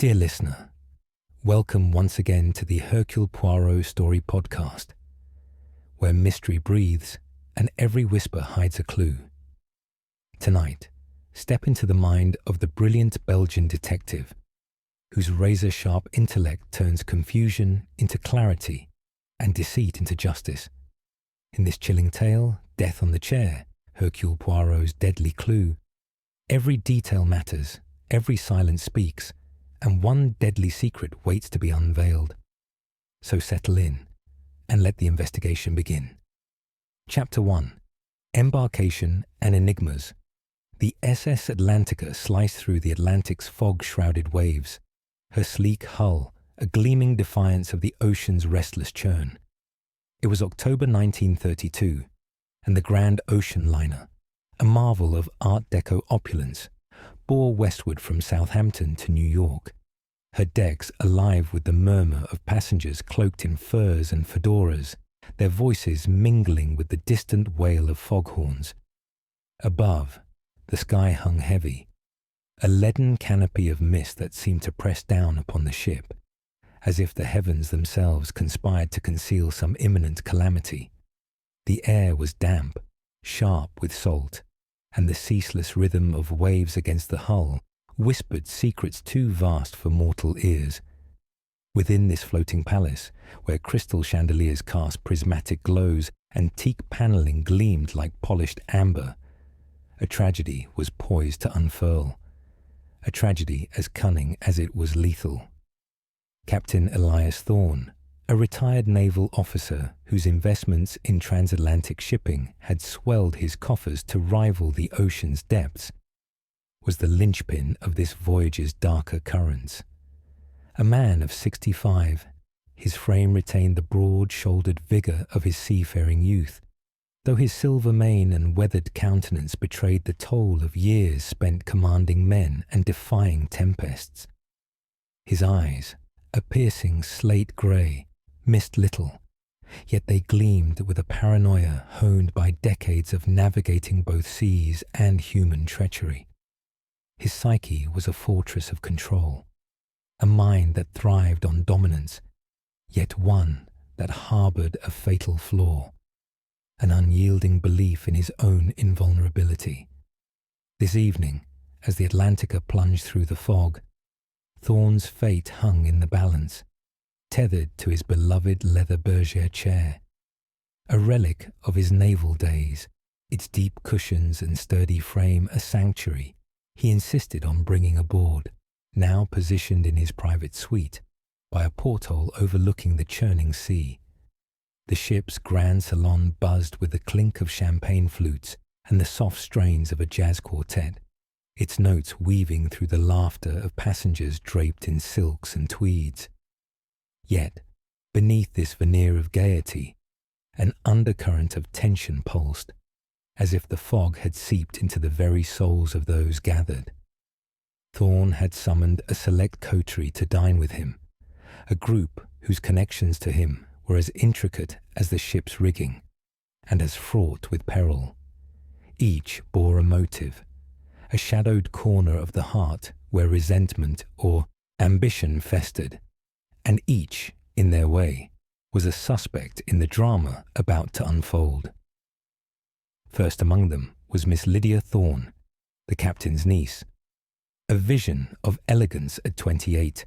Dear listener, welcome once again to the Hercule Poirot Story Podcast, where mystery breathes and every whisper hides a clue. Tonight, step into the mind of the brilliant Belgian detective, whose razor-sharp intellect turns confusion into clarity and deceit into justice. In this chilling tale, Death on the Chair, Hercule Poirot's deadly clue, every detail matters, every silence speaks, and one deadly secret waits to be unveiled. So settle in and let the investigation begin. Chapter 1. Embarkation and Enigmas. The SS Atlantica sliced through the Atlantic's fog-shrouded waves, her sleek hull a gleaming defiance of the ocean's restless churn. It was October 1932, and the grand ocean liner, a marvel of Art Deco opulence, bore westward from Southampton to New York, her decks alive with the murmur of passengers cloaked in furs and fedoras, their voices mingling with the distant wail of foghorns. Above, the sky hung heavy, a leaden canopy of mist that seemed to press down upon the ship, as if the heavens themselves conspired to conceal some imminent calamity. The air was damp, sharp with salt, and the ceaseless rhythm of waves against the hull whispered secrets too vast for mortal ears. Within this floating palace, where crystal chandeliers cast prismatic glows and teak panelling gleamed like polished amber, a tragedy was poised to unfurl, a tragedy as cunning as it was lethal. Captain Elias Thorne, a retired naval officer whose investments in transatlantic shipping had swelled his coffers to rival the ocean's depths, was the linchpin of this voyage's darker currents. A man of 65, his frame retained the broad-shouldered vigour of his seafaring youth, though his silver mane and weathered countenance betrayed the toll of years spent commanding men and defying tempests. His eyes, a piercing slate grey, missed little, yet they gleamed with a paranoia honed by decades of navigating both seas and human treachery. His psyche was a fortress of control, a mind that thrived on dominance, yet one that harboured a fatal flaw, an unyielding belief in his own invulnerability. This evening, as the Atlantica plunged through the fog, Thorne's fate hung in the balance, tethered to his beloved leather bergère chair, a relic of his naval days, its deep cushions and sturdy frame a sanctuary he insisted on bringing aboard, now positioned in his private suite by a porthole overlooking the churning sea. The ship's grand salon buzzed with the clink of champagne flutes and the soft strains of a jazz quartet, its notes weaving through the laughter of passengers draped in silks and tweeds. Yet, beneath this veneer of gaiety, an undercurrent of tension pulsed, as if the fog had seeped into the very souls of those gathered. Thorne had summoned a select coterie to dine with him, a group whose connections to him were as intricate as the ship's rigging, and as fraught with peril. Each bore a motive, a shadowed corner of the heart where resentment or ambition festered, and each, in their way, was a suspect in the drama about to unfold. First among them was Miss Lydia Thorne, the captain's niece, a vision of elegance at 28,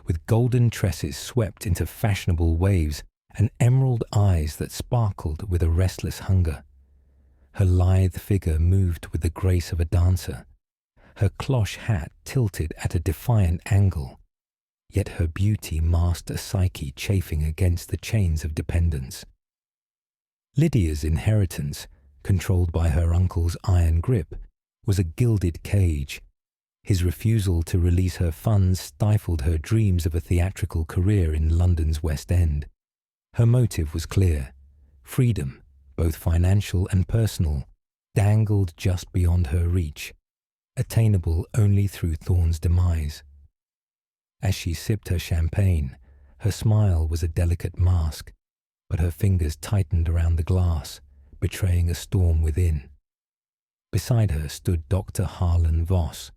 with golden tresses swept into fashionable waves and emerald eyes that sparkled with a restless hunger. Her lithe figure moved with the grace of a dancer, her cloche hat tilted at a defiant angle, yet her beauty masked a psyche chafing against the chains of dependence. Lydia's inheritance, controlled by her uncle's iron grip, was a gilded cage. His refusal to release her funds stifled her dreams of a theatrical career in London's West End. Her motive was clear. Freedom, both financial and personal, dangled just beyond her reach, attainable only through Thorne's demise. As she sipped her champagne, her smile was a delicate mask, but her fingers tightened around the glass, betraying a storm within. Beside her stood Dr. Harlan Voss,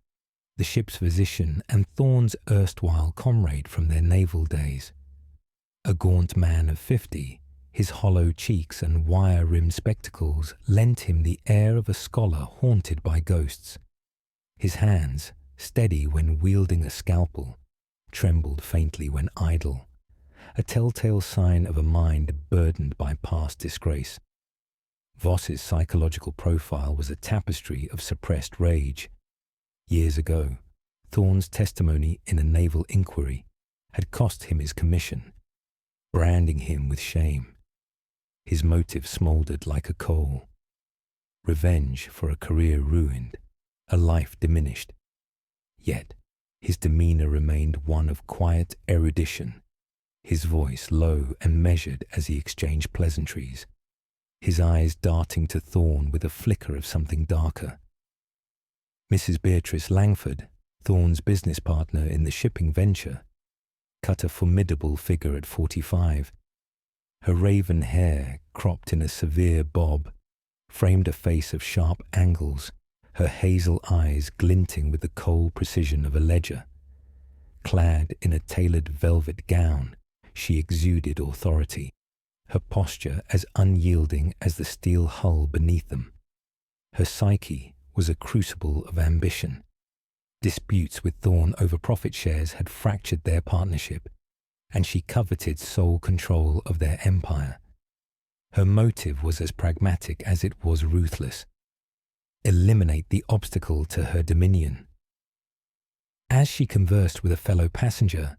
the ship's physician and Thorne's erstwhile comrade from their naval days. A gaunt man of 50, his hollow cheeks and wire-rimmed spectacles lent him the air of a scholar haunted by ghosts. His hands, steady when wielding a scalpel, trembled faintly when idle, a telltale sign of a mind burdened by past disgrace. Voss's psychological profile was a tapestry of suppressed rage. Years ago, Thorne's testimony in a naval inquiry had cost him his commission, branding him with shame. His motive smouldered like a coal. Revenge for a career ruined, a life diminished. Yet, his demeanour remained one of quiet erudition, his voice low and measured as he exchanged pleasantries, his eyes darting to Thorne with a flicker of something darker. Mrs. Beatrice Langford, Thorne's business partner in the shipping venture, cut a formidable figure at 45. Her raven hair, cropped in a severe bob, framed a face of sharp angles, her hazel eyes glinting with the cold precision of a ledger. Clad in a tailored velvet gown, she exuded authority, her posture as unyielding as the steel hull beneath them. Her psyche was a crucible of ambition. Disputes with Thorne over profit shares had fractured their partnership, and she coveted sole control of their empire. Her motive was as pragmatic as it was ruthless. Eliminate the obstacle to her dominion. As she conversed with a fellow passenger,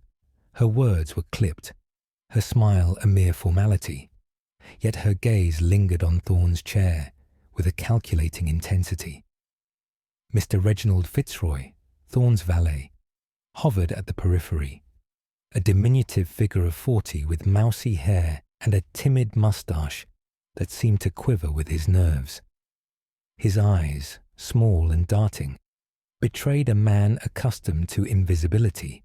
her words were clipped, her smile a mere formality, yet her gaze lingered on Thorne's chair with a calculating intensity. Mr. Reginald Fitzroy, Thorne's valet, hovered at the periphery, a diminutive figure of 40 with mousy hair and a timid moustache that seemed to quiver with his nerves. His eyes, small and darting, betrayed a man accustomed to invisibility,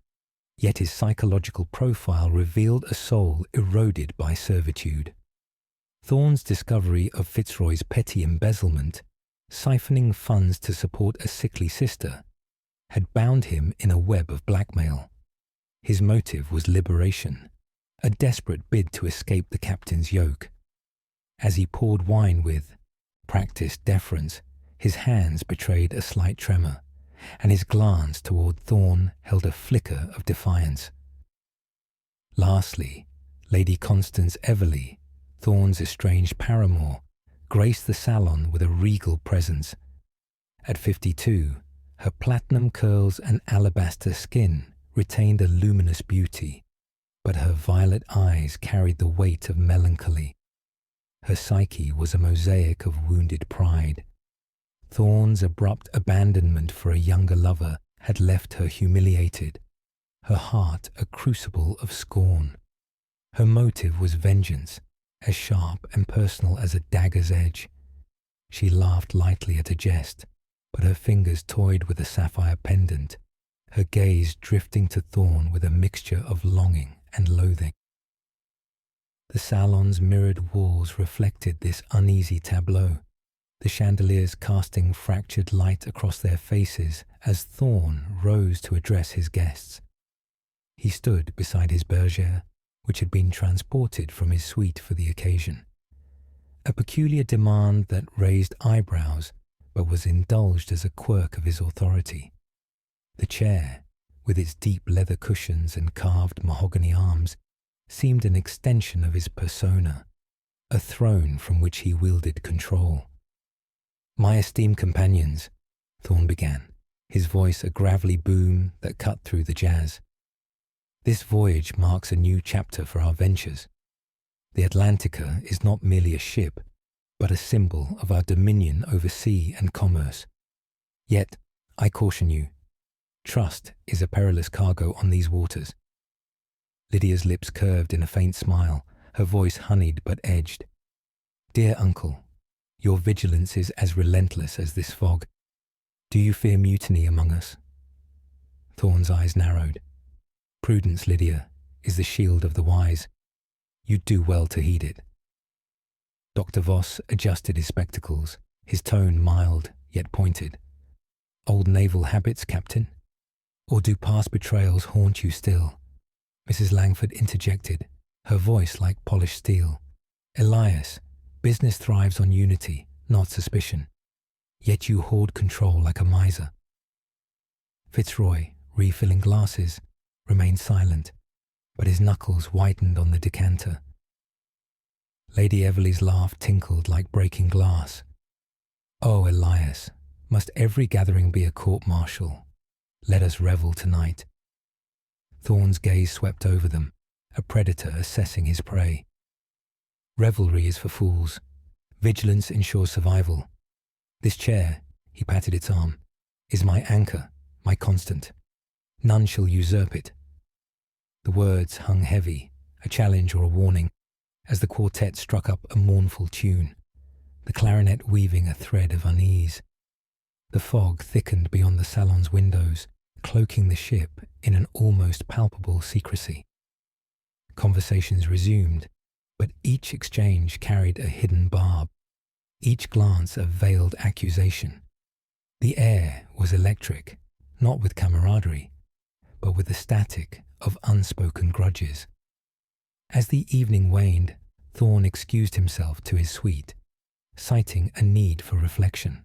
yet his psychological profile revealed a soul eroded by servitude. Thorne's discovery of Fitzroy's petty embezzlement, siphoning funds to support a sickly sister, had bound him in a web of blackmail. His motive was liberation, a desperate bid to escape the captain's yoke. As he poured wine with practiced deference, his hands betrayed a slight tremor, and his glance toward Thorne held a flicker of defiance. Lastly, Lady Constance Everleigh, Thorne's estranged paramour, graced the salon with a regal presence. At 52, her platinum curls and alabaster skin retained a luminous beauty, but her violet eyes carried the weight of melancholy. Her psyche was a mosaic of wounded pride. Thorne's abrupt abandonment for a younger lover had left her humiliated, her heart a crucible of scorn. Her motive was vengeance, as sharp and personal as a dagger's edge. She laughed lightly at a jest, but her fingers toyed with a sapphire pendant, her gaze drifting to Thorne with a mixture of longing and loathing. The salon's mirrored walls reflected this uneasy tableau, the chandeliers casting fractured light across their faces as Thorne rose to address his guests. He stood beside his bergère, which had been transported from his suite for the occasion. A peculiar demand that raised eyebrows, but was indulged as a quirk of his authority. The chair, with its deep leather cushions and carved mahogany arms, seemed an extension of his persona, a throne from which he wielded control. "My esteemed companions," Thorne began, his voice a gravelly boom that cut through the jazz. "This voyage marks a new chapter for our ventures. The Atlantica is not merely a ship, but a symbol of our dominion over sea and commerce. Yet, I caution you, trust is a perilous cargo on these waters." Lydia's lips curved in a faint smile, her voice honeyed but edged. "Dear uncle, your vigilance is as relentless as this fog. Do you fear mutiny among us?" Thorne's eyes narrowed. "Prudence, Lydia, is the shield of the wise. You'd do well to heed it." Dr. Voss adjusted his spectacles, his tone mild yet pointed. "Old naval habits, Captain?" Or do past betrayals haunt you still? Mrs. Langford interjected, her voice like polished steel. Elias, business thrives on unity, not suspicion. Yet you hoard control like a miser. Fitzroy, refilling glasses, remained silent, but his knuckles whitened on the decanter. Lady Everleigh's laugh tinkled like breaking glass. Oh, Elias, must every gathering be a court-martial? Let us revel tonight. Thorne's gaze swept over them, a predator assessing his prey. Revelry is for fools. Vigilance ensures survival. This chair, he patted its arm, is my anchor, my constant. None shall usurp it. The words hung heavy, a challenge or a warning, as the quartet struck up a mournful tune, the clarinet weaving a thread of unease. The fog thickened beyond the salon's windows, cloaking the ship in an almost palpable secrecy. Conversations resumed, but each exchange carried a hidden barb, each glance a veiled accusation. The air was electric, not with camaraderie, but with the static of unspoken grudges. As the evening waned, Thorne excused himself to his suite, citing a need for reflection.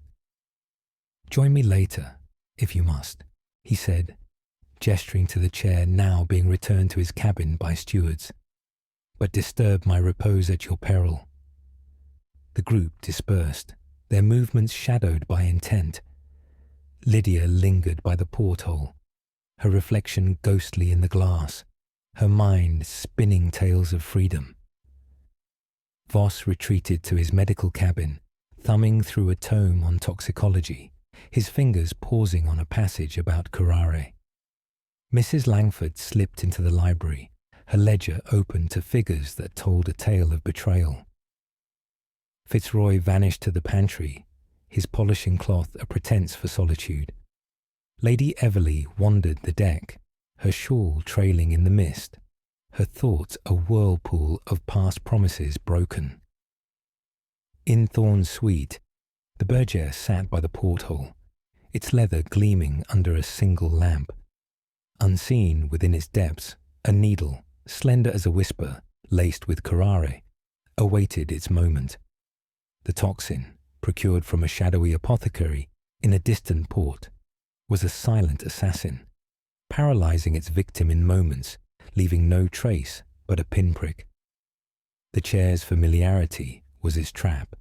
"Join me later, if you must," he said, gesturing to the chair now being returned to his cabin by stewards. "But disturb my repose at your peril." The group dispersed, their movements shadowed by intent. Lydia lingered by the porthole, her reflection ghostly in the glass, her mind spinning tales of freedom. Voss retreated to his medical cabin, thumbing through a tome on toxicology, his fingers pausing on a passage about curare. Mrs. Langford slipped into the library, her ledger open to figures that told a tale of betrayal. Fitzroy vanished to the pantry, his polishing cloth a pretense for solitude. Lady Everleigh wandered the deck, her shawl trailing in the mist, her thoughts a whirlpool of past promises broken. In Thorne's suite, the bergère sat by the porthole, its leather gleaming under a single lamp. Unseen within its depths, a needle, slender as a whisper, laced with curare, awaited its moment. The toxin, procured from a shadowy apothecary in a distant port, was a silent assassin, paralyzing its victim in moments, leaving no trace but a pinprick. The chair's familiarity was its trap.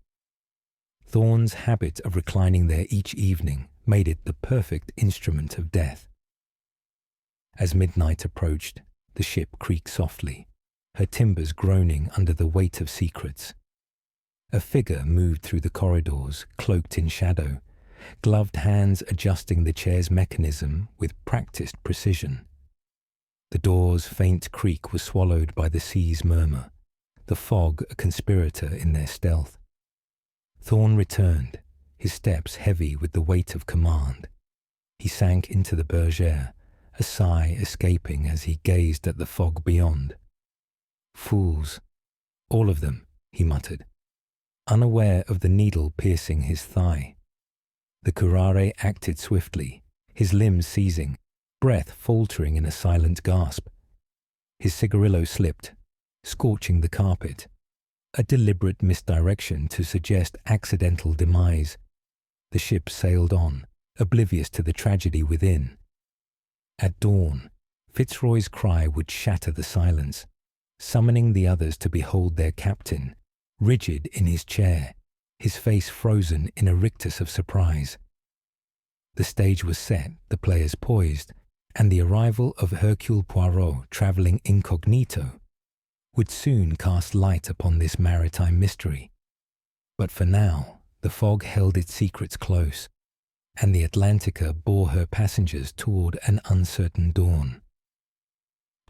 Thorne's habit of reclining there each evening made it the perfect instrument of death. As midnight approached, the ship creaked softly, her timbers groaning under the weight of secrets. A figure moved through the corridors, cloaked in shadow, gloved hands adjusting the chair's mechanism with practiced precision. The door's faint creak was swallowed by the sea's murmur, the fog a conspirator in their stealth. Thorne returned, his steps heavy with the weight of command. He sank into the bergère, a sigh escaping as he gazed at the fog beyond. "Fools, all of them," he muttered, unaware of the needle piercing his thigh. The curare acted swiftly, his limbs seizing, breath faltering in a silent gasp. His cigarillo slipped, scorching the carpet, a deliberate misdirection to suggest accidental demise. The ship sailed on, oblivious to the tragedy within. At dawn, Fitzroy's cry would shatter the silence, summoning the others to behold their captain, rigid in his chair, his face frozen in a rictus of surprise. The stage was set, the players poised, and the arrival of Hercule Poirot travelling incognito would soon cast light upon this maritime mystery. But for now, the fog held its secrets close, and the Atlantica bore her passengers toward an uncertain dawn.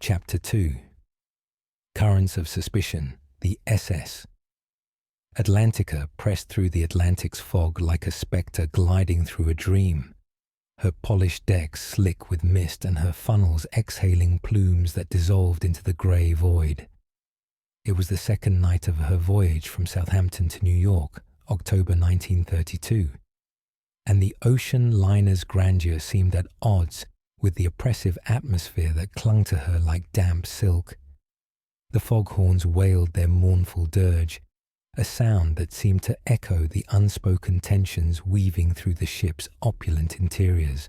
Chapter 2. Currents of Suspicion, the SS. Atlantica pressed through the Atlantic's fog like a spectre gliding through a dream, her polished decks slick with mist and her funnels exhaling plumes that dissolved into the grey void. It was the second night of her voyage from Southampton to New York, October 1932, and the ocean liner's grandeur seemed at odds with the oppressive atmosphere that clung to her like damp silk. The foghorns wailed their mournful dirge, a sound that seemed to echo the unspoken tensions weaving through the ship's opulent interiors.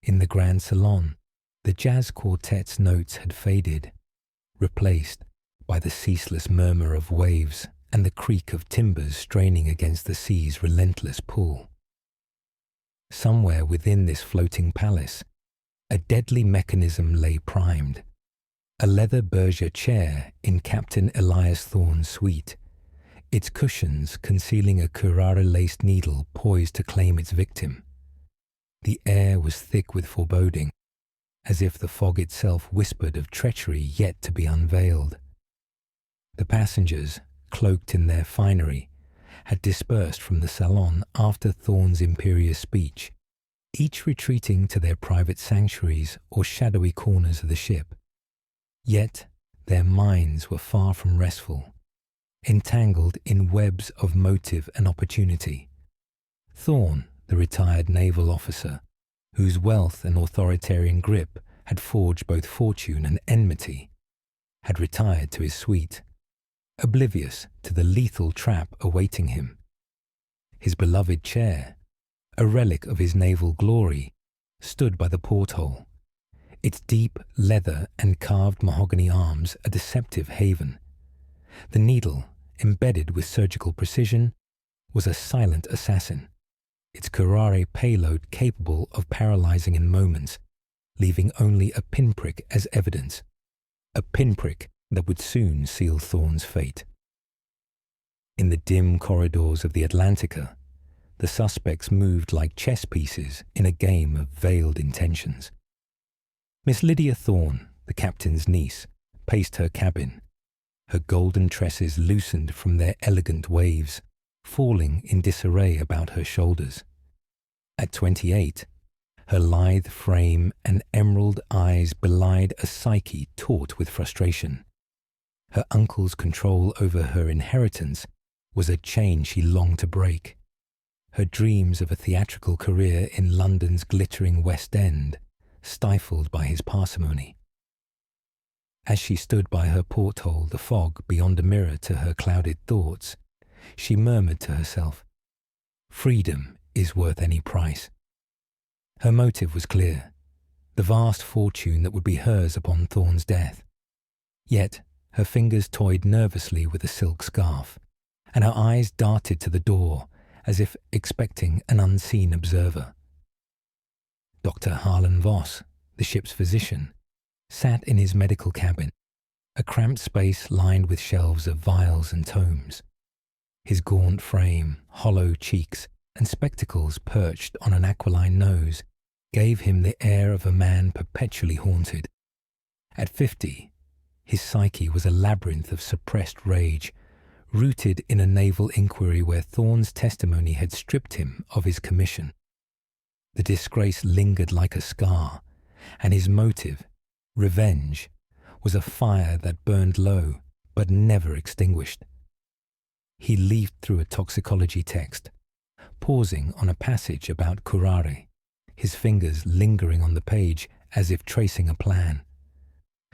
In the grand salon, the jazz quartet's notes had faded, replaced by the ceaseless murmur of waves and the creak of timbers straining against the sea's relentless pull. Somewhere within this floating palace, a deadly mechanism lay primed, a leather Berger chair in Captain Elias Thorne's suite, its cushions concealing a curare-laced needle poised to claim its victim. The air was thick with foreboding, as if the fog itself whispered of treachery yet to be unveiled. The passengers, cloaked in their finery, had dispersed from the salon after Thorne's imperious speech, each retreating to their private sanctuaries or shadowy corners of the ship. Yet their minds were far from restful, entangled in webs of motive and opportunity. Thorne, the retired naval officer, whose wealth and authoritarian grip had forged both fortune and enmity, had retired to his suite, oblivious to the lethal trap awaiting him. His beloved chair, a relic of his naval glory, stood by the porthole, its deep leather and carved mahogany arms a deceptive haven. The needle, embedded with surgical precision, was a silent assassin, its curare payload capable of paralyzing in moments, leaving only a pinprick as evidence, a pinprick that would soon seal Thorne's fate. In the dim corridors of the Atlantica, the suspects moved like chess pieces in a game of veiled intentions. Miss Lydia Thorne, the captain's niece, paced her cabin, her golden tresses loosened from their elegant waves, falling in disarray about her shoulders. At 28, her lithe frame and emerald eyes belied a psyche taut with frustration. Her uncle's control over her inheritance was a chain she longed to break. Her dreams of a theatrical career in London's glittering West End stifled by his parsimony. As she stood by her porthole, the fog beyond a mirror to her clouded thoughts, she murmured to herself, "Freedom is worth any price." Her motive was clear, the vast fortune that would be hers upon Thorne's death. Yet her fingers toyed nervously with a silk scarf, and her eyes darted to the door as if expecting an unseen observer. Dr. Harlan Voss, the ship's physician, sat in his medical cabin, a cramped space lined with shelves of vials and tomes. His gaunt frame, hollow cheeks, and spectacles perched on an aquiline nose gave him the air of a man perpetually haunted. At 50, his psyche was a labyrinth of suppressed rage, rooted in a naval inquiry where Thorne's testimony had stripped him of his commission. The disgrace lingered like a scar, and his motive, revenge, was a fire that burned low but never extinguished. He leafed through a toxicology text, pausing on a passage about curare, his fingers lingering on the page as if tracing a plan.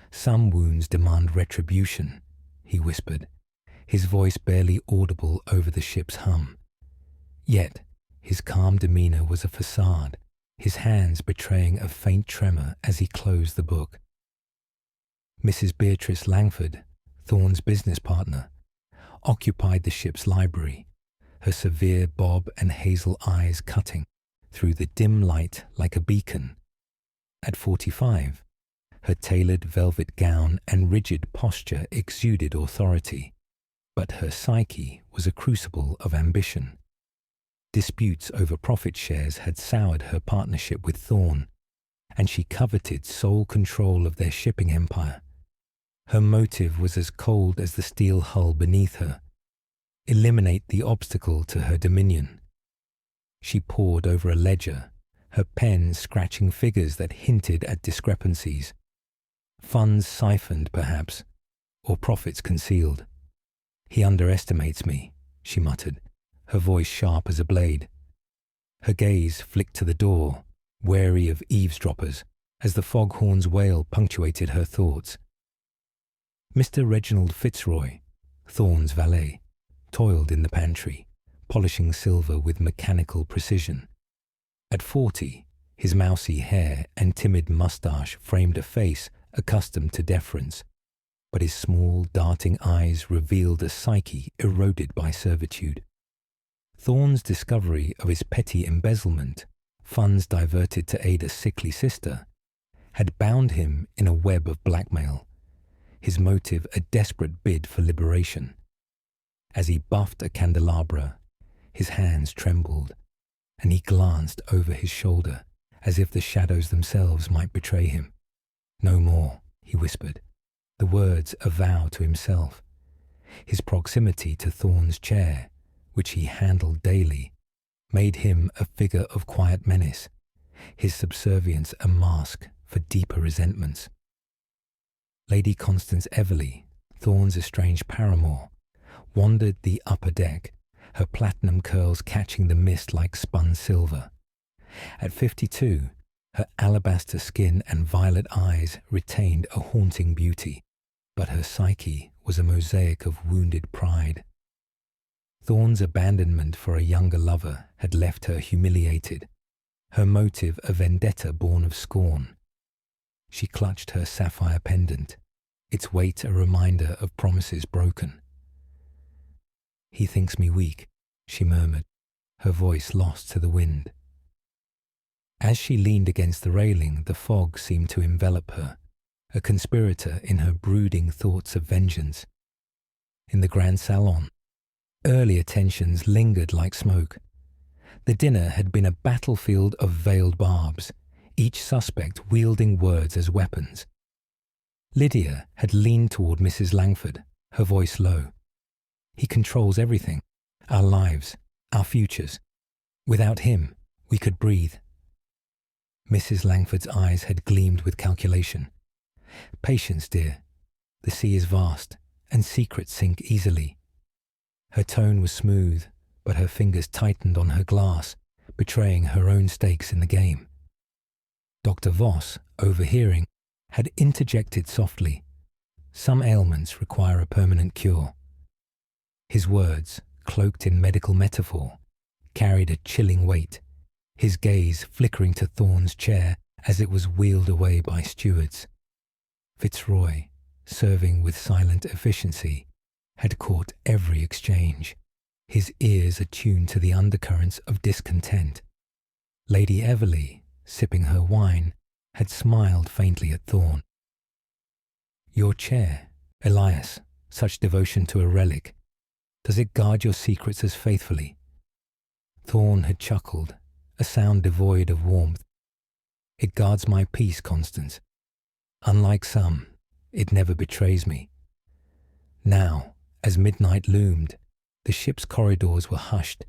"Some wounds demand retribution," he whispered, his voice barely audible over the ship's hum. Yet his calm demeanor was a facade, his hands betraying a faint tremor as he closed the book. Mrs. Beatrice Langford, Thorne's business partner, occupied the ship's library, her severe bob and hazel eyes cutting through the dim light like a beacon. At 45, her tailored velvet gown and rigid posture exuded authority, but her psyche was a crucible of ambition. Disputes over profit shares had soured her partnership with Thorne, and she coveted sole control of their shipping empire. Her motive was as cold as the steel hull beneath her. Eliminate the obstacle to her dominion. She pored over a ledger, her pen scratching figures that hinted at discrepancies. Funds siphoned, perhaps, or profits concealed. "He underestimates me," she muttered, her voice sharp as a blade. Her gaze flicked to the door, wary of eavesdroppers, as the foghorn's wail punctuated her thoughts. Mr. Reginald Fitzroy, Thorne's valet, toiled in the pantry, polishing silver with mechanical precision. At 40, his mousy hair and timid moustache framed a face accustomed to deference, but his small, darting eyes revealed a psyche eroded by servitude. Thorne's discovery of his petty embezzlement, funds diverted to aid a sickly sister, had bound him in a web of blackmail, his motive a desperate bid for liberation. As he buffed a candelabra, his hands trembled, and he glanced over his shoulder as if the shadows themselves might betray him. "No more," he whispered, the words a vow to himself. His proximity to Thorne's chair, which he handled daily, made him a figure of quiet menace, his subservience a mask for deeper resentments. Lady Constance Everleigh, Thorne's estranged paramour, wandered the upper deck, her platinum curls catching the mist like spun silver. At 52, her alabaster skin and violet eyes retained a haunting beauty, but her psyche was a mosaic of wounded pride. Thorne's abandonment for a younger lover had left her humiliated, her motive a vendetta born of scorn. She clutched her sapphire pendant, its weight a reminder of promises broken. "He thinks me weak," she murmured, her voice lost to the wind. As she leaned against the railing, the fog seemed to envelop her, a conspirator in her brooding thoughts of vengeance. In the grand salon, earlier tensions lingered like smoke. The dinner had been a battlefield of veiled barbs, each suspect wielding words as weapons. Lydia had leaned toward Mrs. Langford, her voice low. "He controls everything, our lives, our futures. Without him, we could breathe." Mrs. Langford's eyes had gleamed with calculation. "Patience, dear. The sea is vast, and secrets sink easily." Her tone was smooth, but her fingers tightened on her glass, betraying her own stakes in the game. Dr. Voss, overhearing, had interjected softly, "Some ailments require a permanent cure." His words, cloaked in medical metaphor, carried a chilling weight, his gaze flickering to Thorne's chair as it was wheeled away by stewards. Fitzroy, serving with silent efficiency, had caught every exchange, his ears attuned to the undercurrents of discontent. Lady Everleigh, sipping her wine, had smiled faintly at Thorne. "Your chair, Elias, such devotion to a relic. Does it guard your secrets as faithfully?" Thorne had chuckled, a sound devoid of warmth. "It guards my peace, Constance. Unlike some, it never betrays me." Now, as midnight loomed, the ship's corridors were hushed,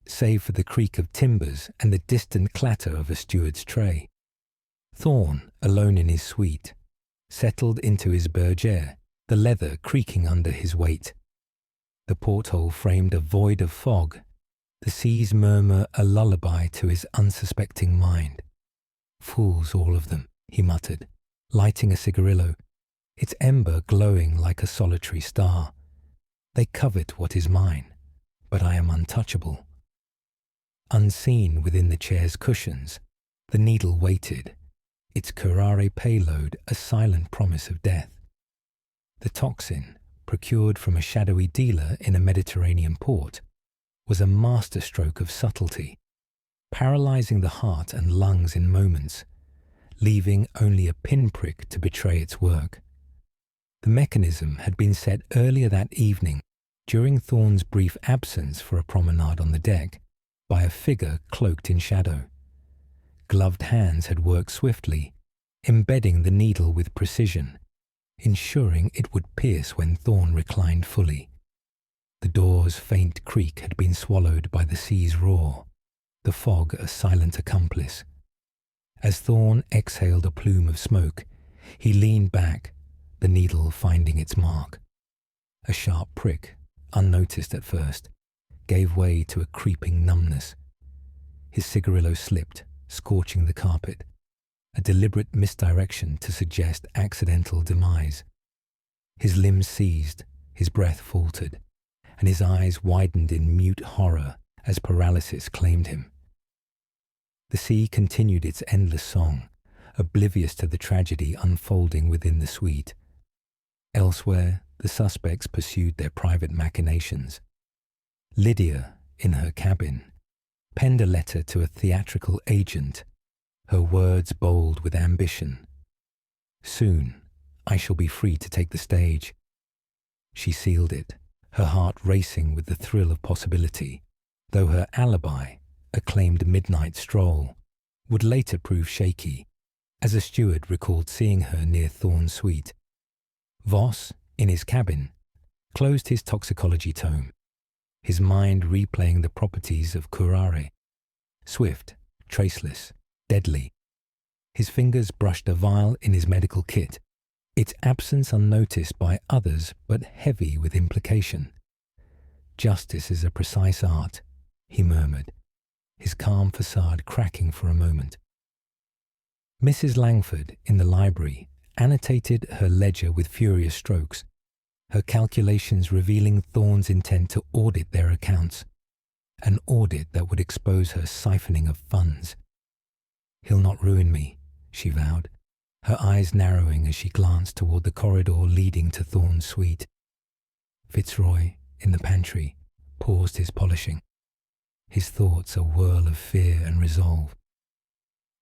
save for the creak of timbers and the distant clatter of a steward's tray. Thorne, alone in his suite, settled into his bergère, the leather creaking under his weight. The porthole framed a void of fog, the sea's murmur a lullaby to his unsuspecting mind. "Fools, all of them," he muttered, lighting a cigarillo, its ember glowing like a solitary star. "They covet what is mine, but I am untouchable." Unseen within the chair's cushions, the needle waited, its curare payload a silent promise of death. The toxin, procured from a shadowy dealer in a Mediterranean port, was a masterstroke of subtlety, paralyzing the heart and lungs in moments, leaving only a pinprick to betray its work. The mechanism had been set earlier that evening, during Thorne's brief absence for a promenade on the deck, by a figure cloaked in shadow. Gloved hands had worked swiftly, embedding the needle with precision, ensuring it would pierce when Thorne reclined fully. The door's faint creak had been swallowed by the sea's roar, the fog a silent accomplice. As Thorne exhaled a plume of smoke, he leaned back, the needle finding its mark. A sharp prick, unnoticed at first, gave way to a creeping numbness. His cigarillo slipped, scorching the carpet, a deliberate misdirection to suggest accidental demise. His limbs seized, his breath faltered, and his eyes widened in mute horror as paralysis claimed him. The sea continued its endless song, oblivious to the tragedy unfolding within the suite. Elsewhere, the suspects pursued their private machinations. Lydia, in her cabin, penned a letter to a theatrical agent, her words bold with ambition. "Soon, I shall be free to take the stage." She sealed it, her heart racing with the thrill of possibility, though her alibi, a claimed midnight stroll, would later prove shaky, as a steward recalled seeing her near Thorne's suite. Voss, in his cabin, closed his toxicology tome, his mind replaying the properties of curare: swift, traceless, deadly. His fingers brushed a vial in his medical kit, its absence unnoticed by others but heavy with implication. "Justice is a precise art," he murmured, his calm facade cracking for a moment. Mrs. Langford, in the library, annotated her ledger with furious strokes, her calculations revealing Thorne's intent to audit their accounts, an audit that would expose her siphoning of funds. "He'll not ruin me," she vowed, her eyes narrowing as she glanced toward the corridor leading to Thorne's suite. Fitzroy, in the pantry, paused his polishing, his thoughts a whirl of fear and resolve.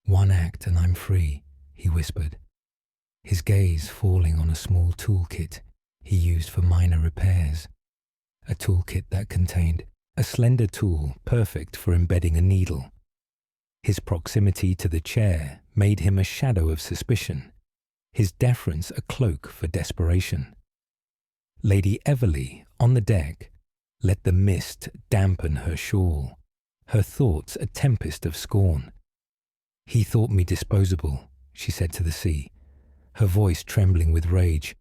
"One act and I'm free," he whispered, his gaze falling on a small toolkit he used for minor repairs, a toolkit that contained a slender tool perfect for embedding a needle. His proximity to the chair made him a shadow of suspicion, his deference a cloak for desperation. Lady Everleigh, on the deck, let the mist dampen her shawl, her thoughts a tempest of scorn. "He thought me disposable," she said to the sea, her voice trembling with rage.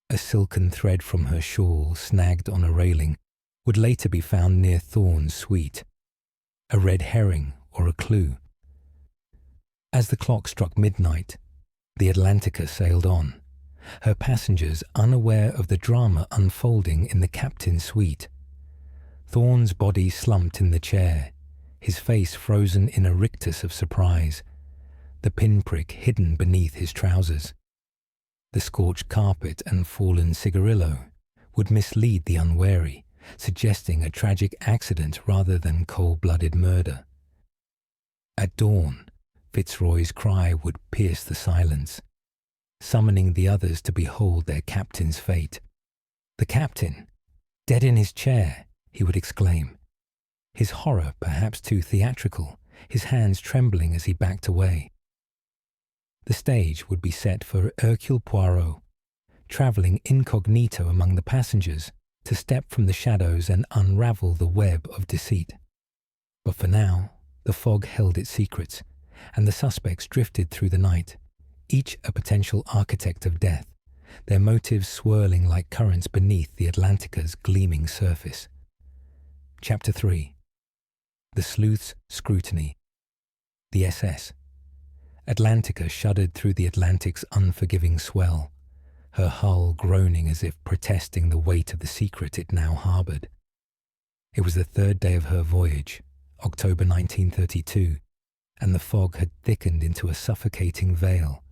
A silken thread from her shawl snagged on a railing would later be found near Thorne's suite, a red herring or a clue. As the clock struck midnight, the Atlantica sailed on, her passengers unaware of the drama unfolding in the captain's suite. Thorne's body slumped in the chair, his face frozen in a rictus of surprise, the pinprick hidden beneath his trousers. The scorched carpet and fallen cigarillo would mislead the unwary, suggesting a tragic accident rather than cold-blooded murder. At dawn, Fitzroy's cry would pierce the silence, summoning the others to behold their captain's fate. "The captain! Dead in his chair!" he would exclaim, his horror perhaps too theatrical, his hands trembling as he backed away. The stage would be set for Hercule Poirot, travelling incognito among the passengers to step from the shadows and unravel the web of deceit. But for now, the fog held its secrets, and the suspects drifted through the night, each a potential architect of death, their motives swirling like currents beneath the Atlantica's gleaming surface. Chapter 3. The Sleuth's Scrutiny. The SS. Atlantica shuddered through the Atlantic's unforgiving swell, her hull groaning as if protesting the weight of the secret it now harboured. It was the third day of her voyage, October 1932, and the fog had thickened into a suffocating veil,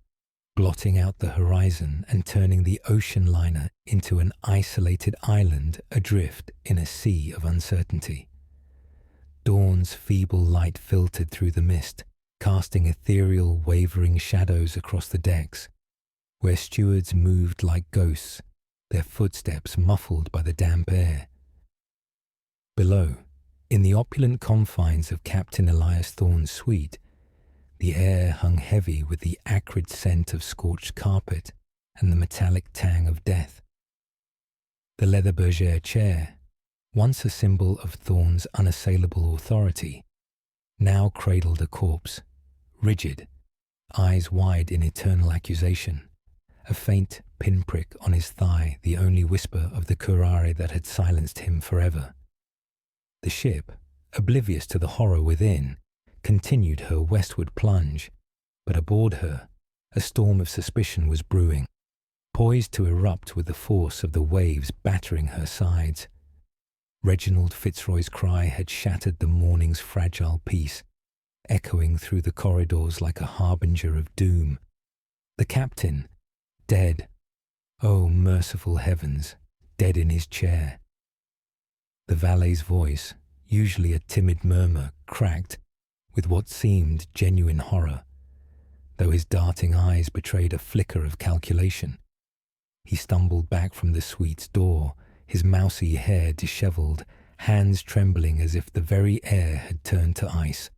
blotting out the horizon and turning the ocean liner into an isolated island adrift in a sea of uncertainty. Dawn's feeble light filtered through the mist, casting ethereal, wavering shadows across the decks, where stewards moved like ghosts, their footsteps muffled by the damp air. Below, in the opulent confines of Captain Elias Thorne's suite, the air hung heavy with the acrid scent of scorched carpet and the metallic tang of death. The leather bergère chair, once a symbol of Thorne's unassailable authority, now cradled a corpse, rigid, eyes wide in eternal accusation, a faint pinprick on his thigh the only whisper of the curare that had silenced him forever. The ship, oblivious to the horror within, continued her westward plunge, but aboard her, a storm of suspicion was brewing, poised to erupt with the force of the waves battering her sides. Reginald Fitzroy's cry had shattered the morning's fragile peace, echoing through the corridors like a harbinger of doom. The captain, dead. Oh, merciful heavens, dead in his chair. The valet's voice, usually a timid murmur, cracked with what seemed genuine horror, though his darting eyes betrayed a flicker of calculation. He stumbled back from the suite's door, his mousy hair dishevelled, hands trembling as if the very air had turned to ice.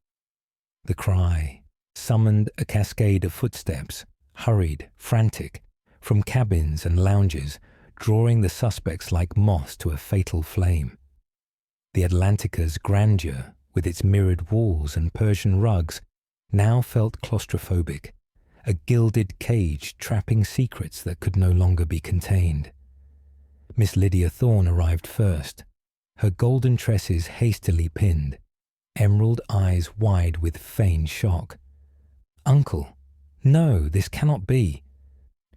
The cry summoned a cascade of footsteps, hurried, frantic, from cabins and lounges, drawing the suspects like moths to a fatal flame. The Atlantica's grandeur, with its mirrored walls and Persian rugs, now felt claustrophobic, a gilded cage trapping secrets that could no longer be contained. Miss Lydia Thorne arrived first, her golden tresses hastily pinned, emerald eyes wide with feigned shock. "Uncle, no, this cannot be."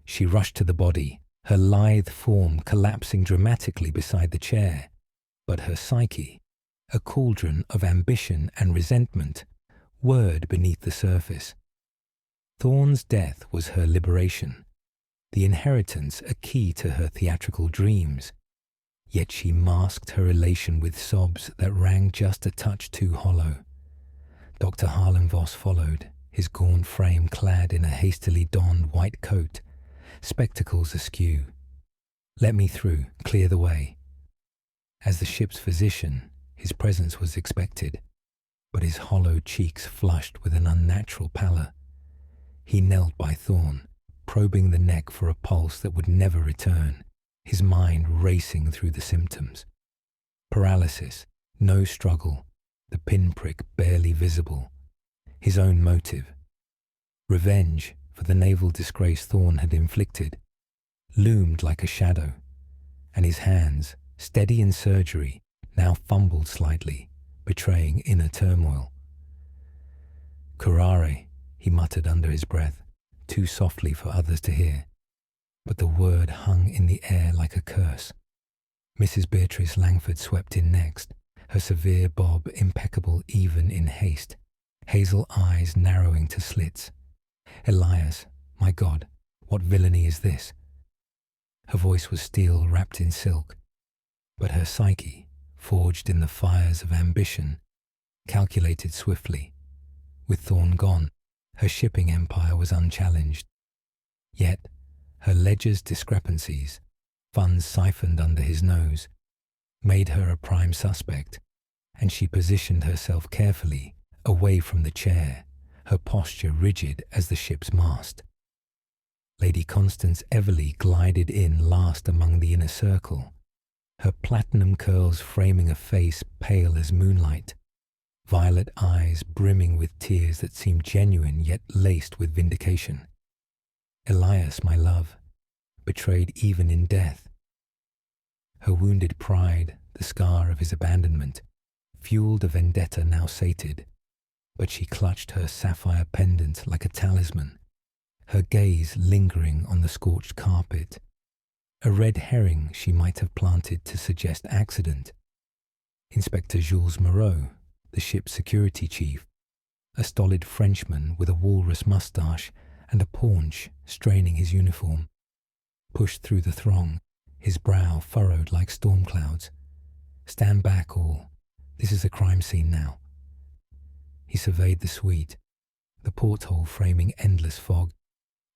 She rushed to the body, her lithe form collapsing dramatically beside the chair, but her psyche, a cauldron of ambition and resentment, whirred beneath the surface. Thorne's death was her liberation, the inheritance a key to her theatrical dreams, yet she masked her elation with sobs that rang just a touch too hollow. Dr. Harlan Voss followed, his gaunt frame clad in a hastily donned white coat, spectacles askew. "Let me through, clear the way." As the ship's physician, his presence was expected, but his hollow cheeks flushed with an unnatural pallor. He knelt by Thorne, probing the neck for a pulse that would never return, his mind racing through the symptoms. Paralysis, no struggle, the pinprick barely visible. His own motive, revenge for the naval disgrace Thorne had inflicted, loomed like a shadow, and his hands, steady in surgery, now fumbled slightly, betraying inner turmoil. "Curare," he muttered under his breath, too softly for others to hear, but the word hung in the air like a curse. Mrs. Beatrice Langford swept in next, her severe bob impeccable even in haste, hazel eyes narrowing to slits. "Elias, my God, what villainy is this?" Her voice was steel wrapped in silk, but her psyche, forged in the fires of ambition, calculated swiftly. With Thorne gone, her shipping empire was unchallenged. Yet, her ledger's discrepancies, funds siphoned under his nose, made her a prime suspect, and she positioned herself carefully away from the chair, her posture rigid as the ship's mast. Lady Constance Everleigh glided in last among the inner circle, her platinum curls framing a face pale as moonlight, violet eyes brimming with tears that seemed genuine yet laced with vindication. "Elias, my love, betrayed even in death." Her wounded pride, the scar of his abandonment, fueled a vendetta now sated, but she clutched her sapphire pendant like a talisman, her gaze lingering on the scorched carpet, a red herring she might have planted to suggest accident. Inspector Jules Moreau, the ship's security chief, a stolid Frenchman with a walrus moustache and a paunch straining his uniform, pushed through the throng, his brow furrowed like storm clouds. "Stand back, all. This is a crime scene now." He surveyed the suite, the porthole framing endless fog,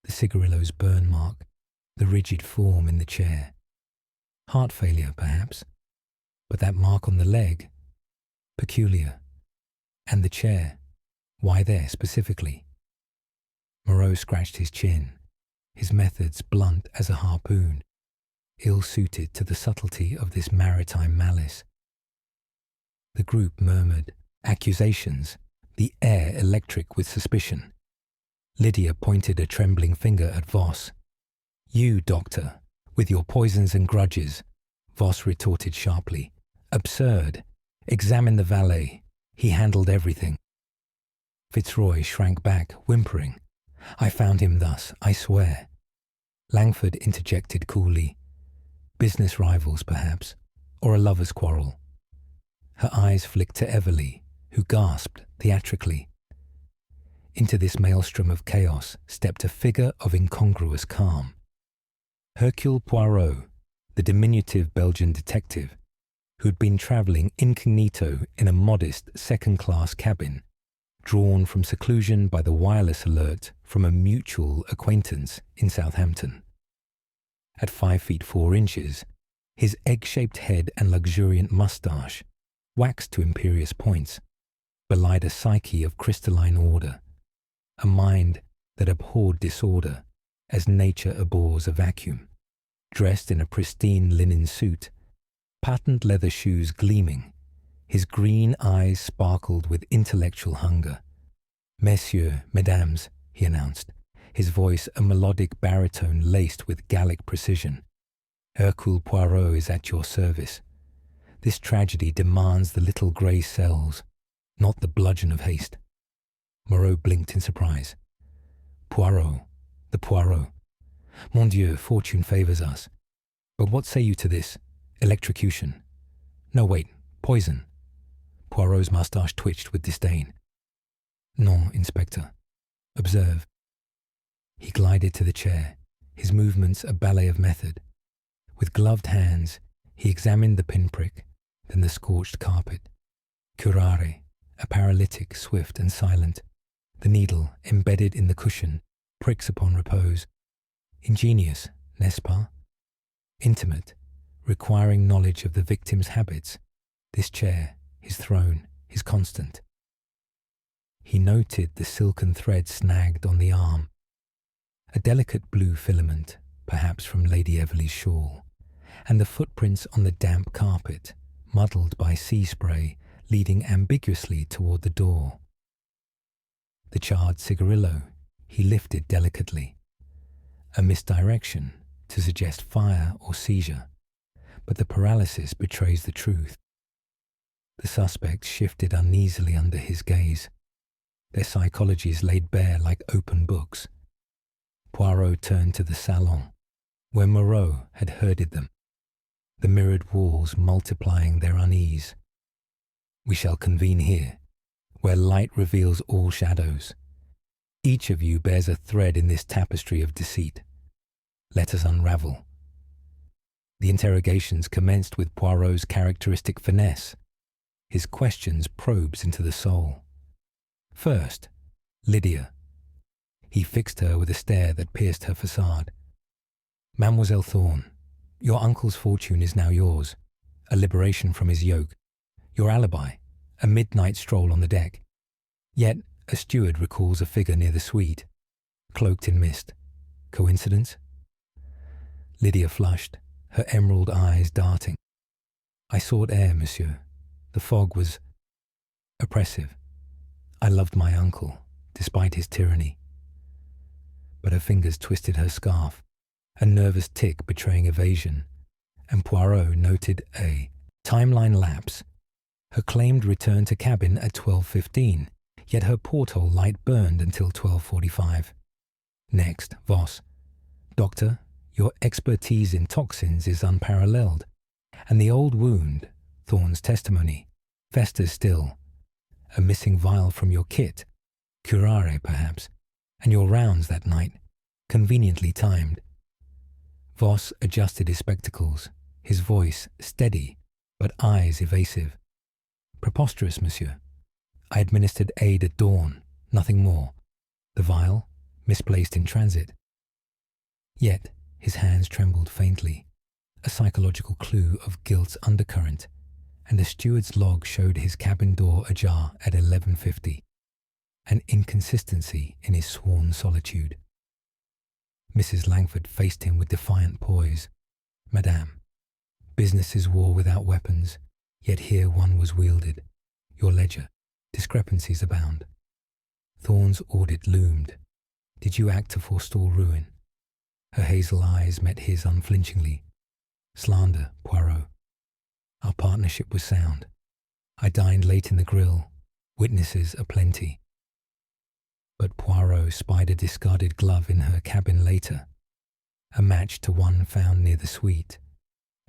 the cigarillo's burn mark, the rigid form in the chair. Heart failure, perhaps, but that mark on the leg, peculiar. And the chair, why there specifically? Moreau scratched his chin, his methods blunt as a harpoon, ill-suited to the subtlety of this maritime malice. The group murmured accusations, the air electric with suspicion. Lydia pointed a trembling finger at Voss. "You, doctor, with your poisons and grudges," Voss retorted sharply. "Absurd. Examine the valet. He handled everything." Fitzroy shrank back, whimpering. "I found him thus, I swear." Langford interjected coolly. "Business rivals, perhaps, or a lover's quarrel." Her eyes flicked to Everly, who gasped theatrically. Into this maelstrom of chaos stepped a figure of incongruous calm. Hercule Poirot, the diminutive Belgian detective, who'd been travelling incognito in a modest second-class cabin, drawn from seclusion by the wireless alert from a mutual acquaintance in Southampton. At 5 feet 4 inches, his egg-shaped head and luxuriant moustache, waxed to imperious points, belied a psyche of crystalline order, a mind that abhorred disorder as nature abhors a vacuum. Dressed in a pristine linen suit, patent leather shoes gleaming, his green eyes sparkled with intellectual hunger. "Messieurs, mesdames," he announced, his voice a melodic baritone laced with Gallic precision. "Hercule Poirot is at your service. This tragedy demands the little grey cells, not the bludgeon of haste." Moreau blinked in surprise. "Poirot, the Poirot. Mon Dieu, fortune favours us. But what say you to this? Electrocution. No, wait, poison." Poirot's moustache twitched with disdain. "Non, Inspector. Observe." He glided to the chair, his movements a ballet of method. With gloved hands, he examined the pinprick, then the scorched carpet. Curare, a paralytic, swift and silent. The needle, embedded in the cushion, pricks upon repose. Ingenious, n'est-ce pas? Intimate, requiring knowledge of the victim's habits. This chair, his throne, his constant. He noted the silken thread snagged on the arm. A delicate blue filament, perhaps from Lady Everly's shawl, and the footprints on the damp carpet, muddled by sea spray, leading ambiguously toward the door. The charred cigarillo he lifted delicately. A misdirection to suggest fire or seizure, but the paralysis betrays the truth. The suspects shifted uneasily under his gaze, their psychologies laid bare like open books. Poirot turned to the salon, where Moreau had herded them, the mirrored walls multiplying their unease. "We shall convene here, where light reveals all shadows. Each of you bears a thread in this tapestry of deceit. Let us unravel." The interrogations commenced with Poirot's characteristic finesse, his questions probes into the soul. First, Lydia. He fixed her with a stare that pierced her facade. "Mademoiselle Thorne, your uncle's fortune is now yours, a liberation from his yoke. Your alibi, a midnight stroll on the deck. Yet a steward recalls a figure near the suite, cloaked in mist. Coincidence?" Lydia flushed, her emerald eyes darting. "I sought air, monsieur. The fog was oppressive. I loved my uncle, despite his tyranny." But her fingers twisted her scarf, a nervous tick betraying evasion, and Poirot noted a timeline lapse. Her claimed return to cabin at 12:15, yet her porthole light burned until 12:45. Next, Voss. "Doctor, your expertise in toxins is unparalleled, and the old wound, Thorne's testimony, festers still. A missing vial from your kit, curare perhaps, and your rounds that night, conveniently timed." Voss adjusted his spectacles, his voice steady, but eyes evasive. "Preposterous, monsieur. I administered aid at dawn, nothing more. The vial, misplaced in transit." Yet his hands trembled faintly, a psychological clue of guilt's undercurrent, and the steward's log showed his cabin door ajar at 11:50, an inconsistency in his sworn solitude. Mrs. Langford faced him with defiant poise. "Madame, business is war without weapons, yet here one was wielded. Your ledger, discrepancies abound. Thorne's audit loomed. Did you act to forestall ruin?" Her hazel eyes met his unflinchingly. "Slander, Poirot. Our partnership was sound. I dined late in the grill. Witnesses aplenty. but Poirot spied a discarded glove in her cabin later, a match to one found near the suite,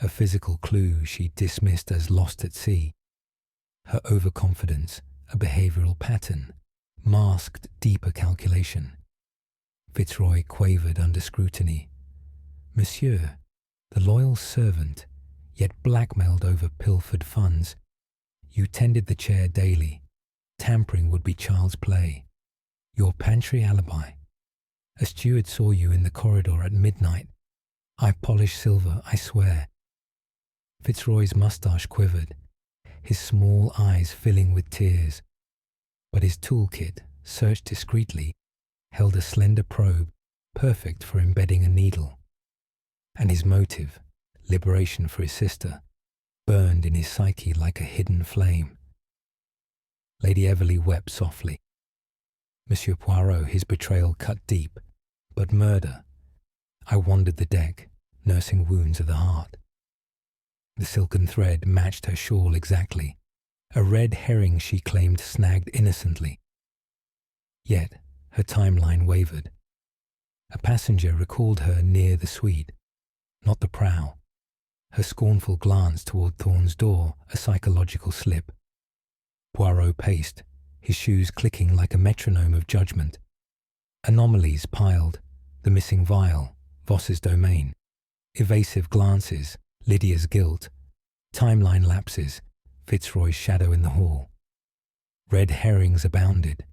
a physical clue she dismissed as lost at sea. Her overconfidence, a behavioral pattern, masked deeper calculation. Fitzroy quavered under scrutiny. "Monsieur, the loyal servant, yet blackmailed over pilfered funds. You tended the chair daily. Tampering would be child's play. Your pantry alibi. A steward saw you in the corridor at midnight. I polish silver, I swear." Fitzroy's moustache quivered, his small eyes filling with tears. But his toolkit, searched discreetly, held a slender probe, perfect for embedding a needle. And his motive, liberation for his sister, burned in his psyche like a hidden flame. Lady Everley wept softly. Monsieur Poirot, his betrayal cut deep, but murder. I wandered the deck, nursing wounds of the heart. The silken thread matched her shawl exactly, a red herring she claimed snagged innocently. Yet her timeline wavered. A passenger recalled her near the suite, not the prow. Her scornful glance toward Thorne's door, a psychological slip. Poirot paced, his shoes clicking like a metronome of judgment. Anomalies piled, the missing vial, Voss's domain. Evasive glances, Lydia's guilt. Timeline lapses, Fitzroy's shadow in the hall. Red herrings abounded.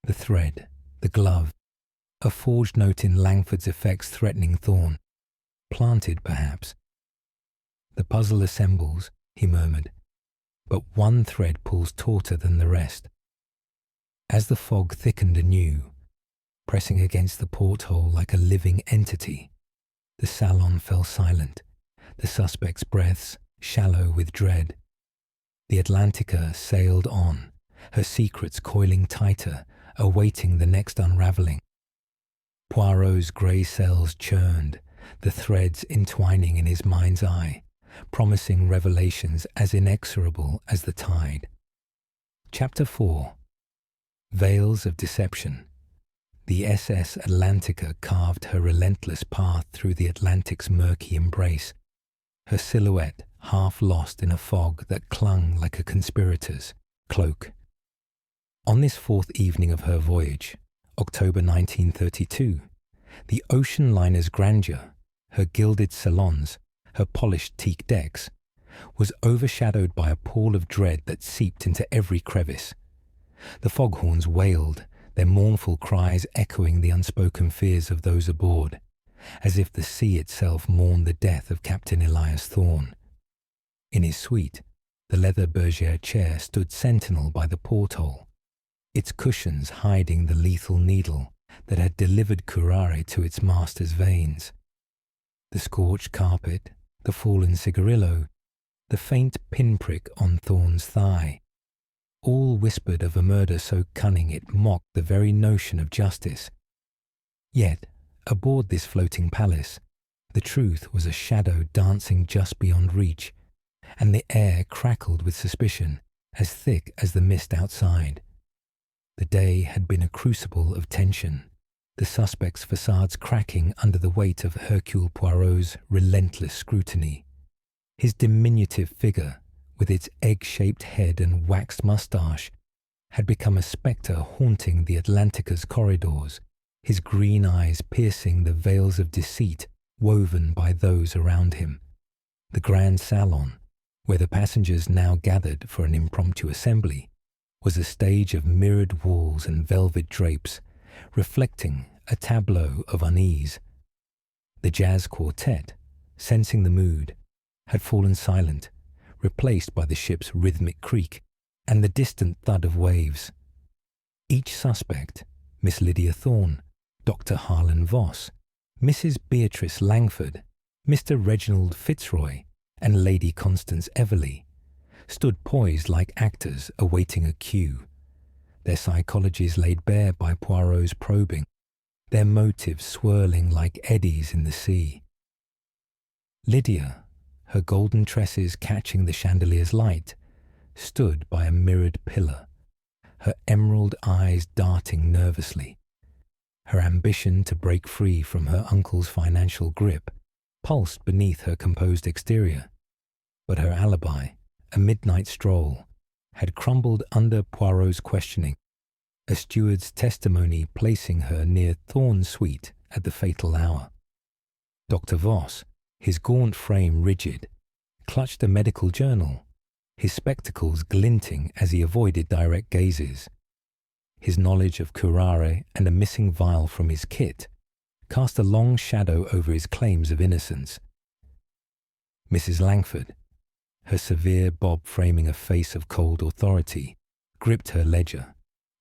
The thread, the glove, a forged note in Langford's effects threatening Thorne. Planted, perhaps. "The puzzle assembles," he murmured, "but one thread pulls tauter than the rest." As the fog thickened anew, pressing against the porthole like a living entity, the salon fell silent, the suspect's breaths shallow with dread. The Atlantica sailed on, her secrets coiling tighter, awaiting the next unravelling. Poirot's grey cells churned, the threads entwining in his mind's eye, promising revelations as inexorable as the tide. Chapter 4. Veils of Deception. The SS Atlantica carved her relentless path through the Atlantic's murky embrace, her silhouette half lost in a fog that clung like a conspirator's cloak. On this fourth evening of her voyage, October 1932, the ocean liner's grandeur, her gilded salons, her polished teak decks, was overshadowed by a pall of dread that seeped into every crevice. The foghorns wailed, their mournful cries echoing the unspoken fears of those aboard, as if the sea itself mourned the death of Captain Elias Thorne. In his suite, the leather bergère chair stood sentinel by the porthole, its cushions hiding the lethal needle that had delivered curare to its master's veins. The scorched carpet, the fallen cigarillo, the faint pinprick on Thorne's thigh, all whispered of a murder so cunning it mocked the very notion of justice. Yet, aboard this floating palace, the truth was a shadow dancing just beyond reach, and the air crackled with suspicion, as thick as the mist outside. The day had been a crucible of tension, the suspect's facades cracking under the weight of Hercule Poirot's relentless scrutiny. His diminutive figure, with its egg-shaped head and waxed moustache, had become a spectre haunting the Atlantica's corridors, his green eyes piercing the veils of deceit woven by those around him. The grand salon, where the passengers now gathered for an impromptu assembly, was a stage of mirrored walls and velvet drapes, reflecting a tableau of unease. The jazz quartet, sensing the mood, had fallen silent, replaced by the ship's rhythmic creak and the distant thud of waves. Each suspect, Miss Lydia Thorne, Dr. Harlan Voss, Mrs. Beatrice Langford, Mr. Reginald Fitzroy, and Lady Constance Everley, stood poised like actors awaiting a cue, their psychologies laid bare by Poirot's probing, their motives swirling like eddies in the sea. Lydia, her golden tresses catching the chandelier's light, stood by a mirrored pillar, her emerald eyes darting nervously. Her ambition to break free from her uncle's financial grip pulsed beneath her composed exterior, but her alibi, a midnight stroll, had crumbled under Poirot's questioning, a steward's testimony placing her near Thorne's suite at the fatal hour. Dr. Voss, his gaunt frame rigid, clutched a medical journal, his spectacles glinting as he avoided direct gazes. His knowledge of curare and a missing vial from his kit cast a long shadow over his claims of innocence. Mrs. Langford, her severe bob framing a face of cold authority, gripped her ledger,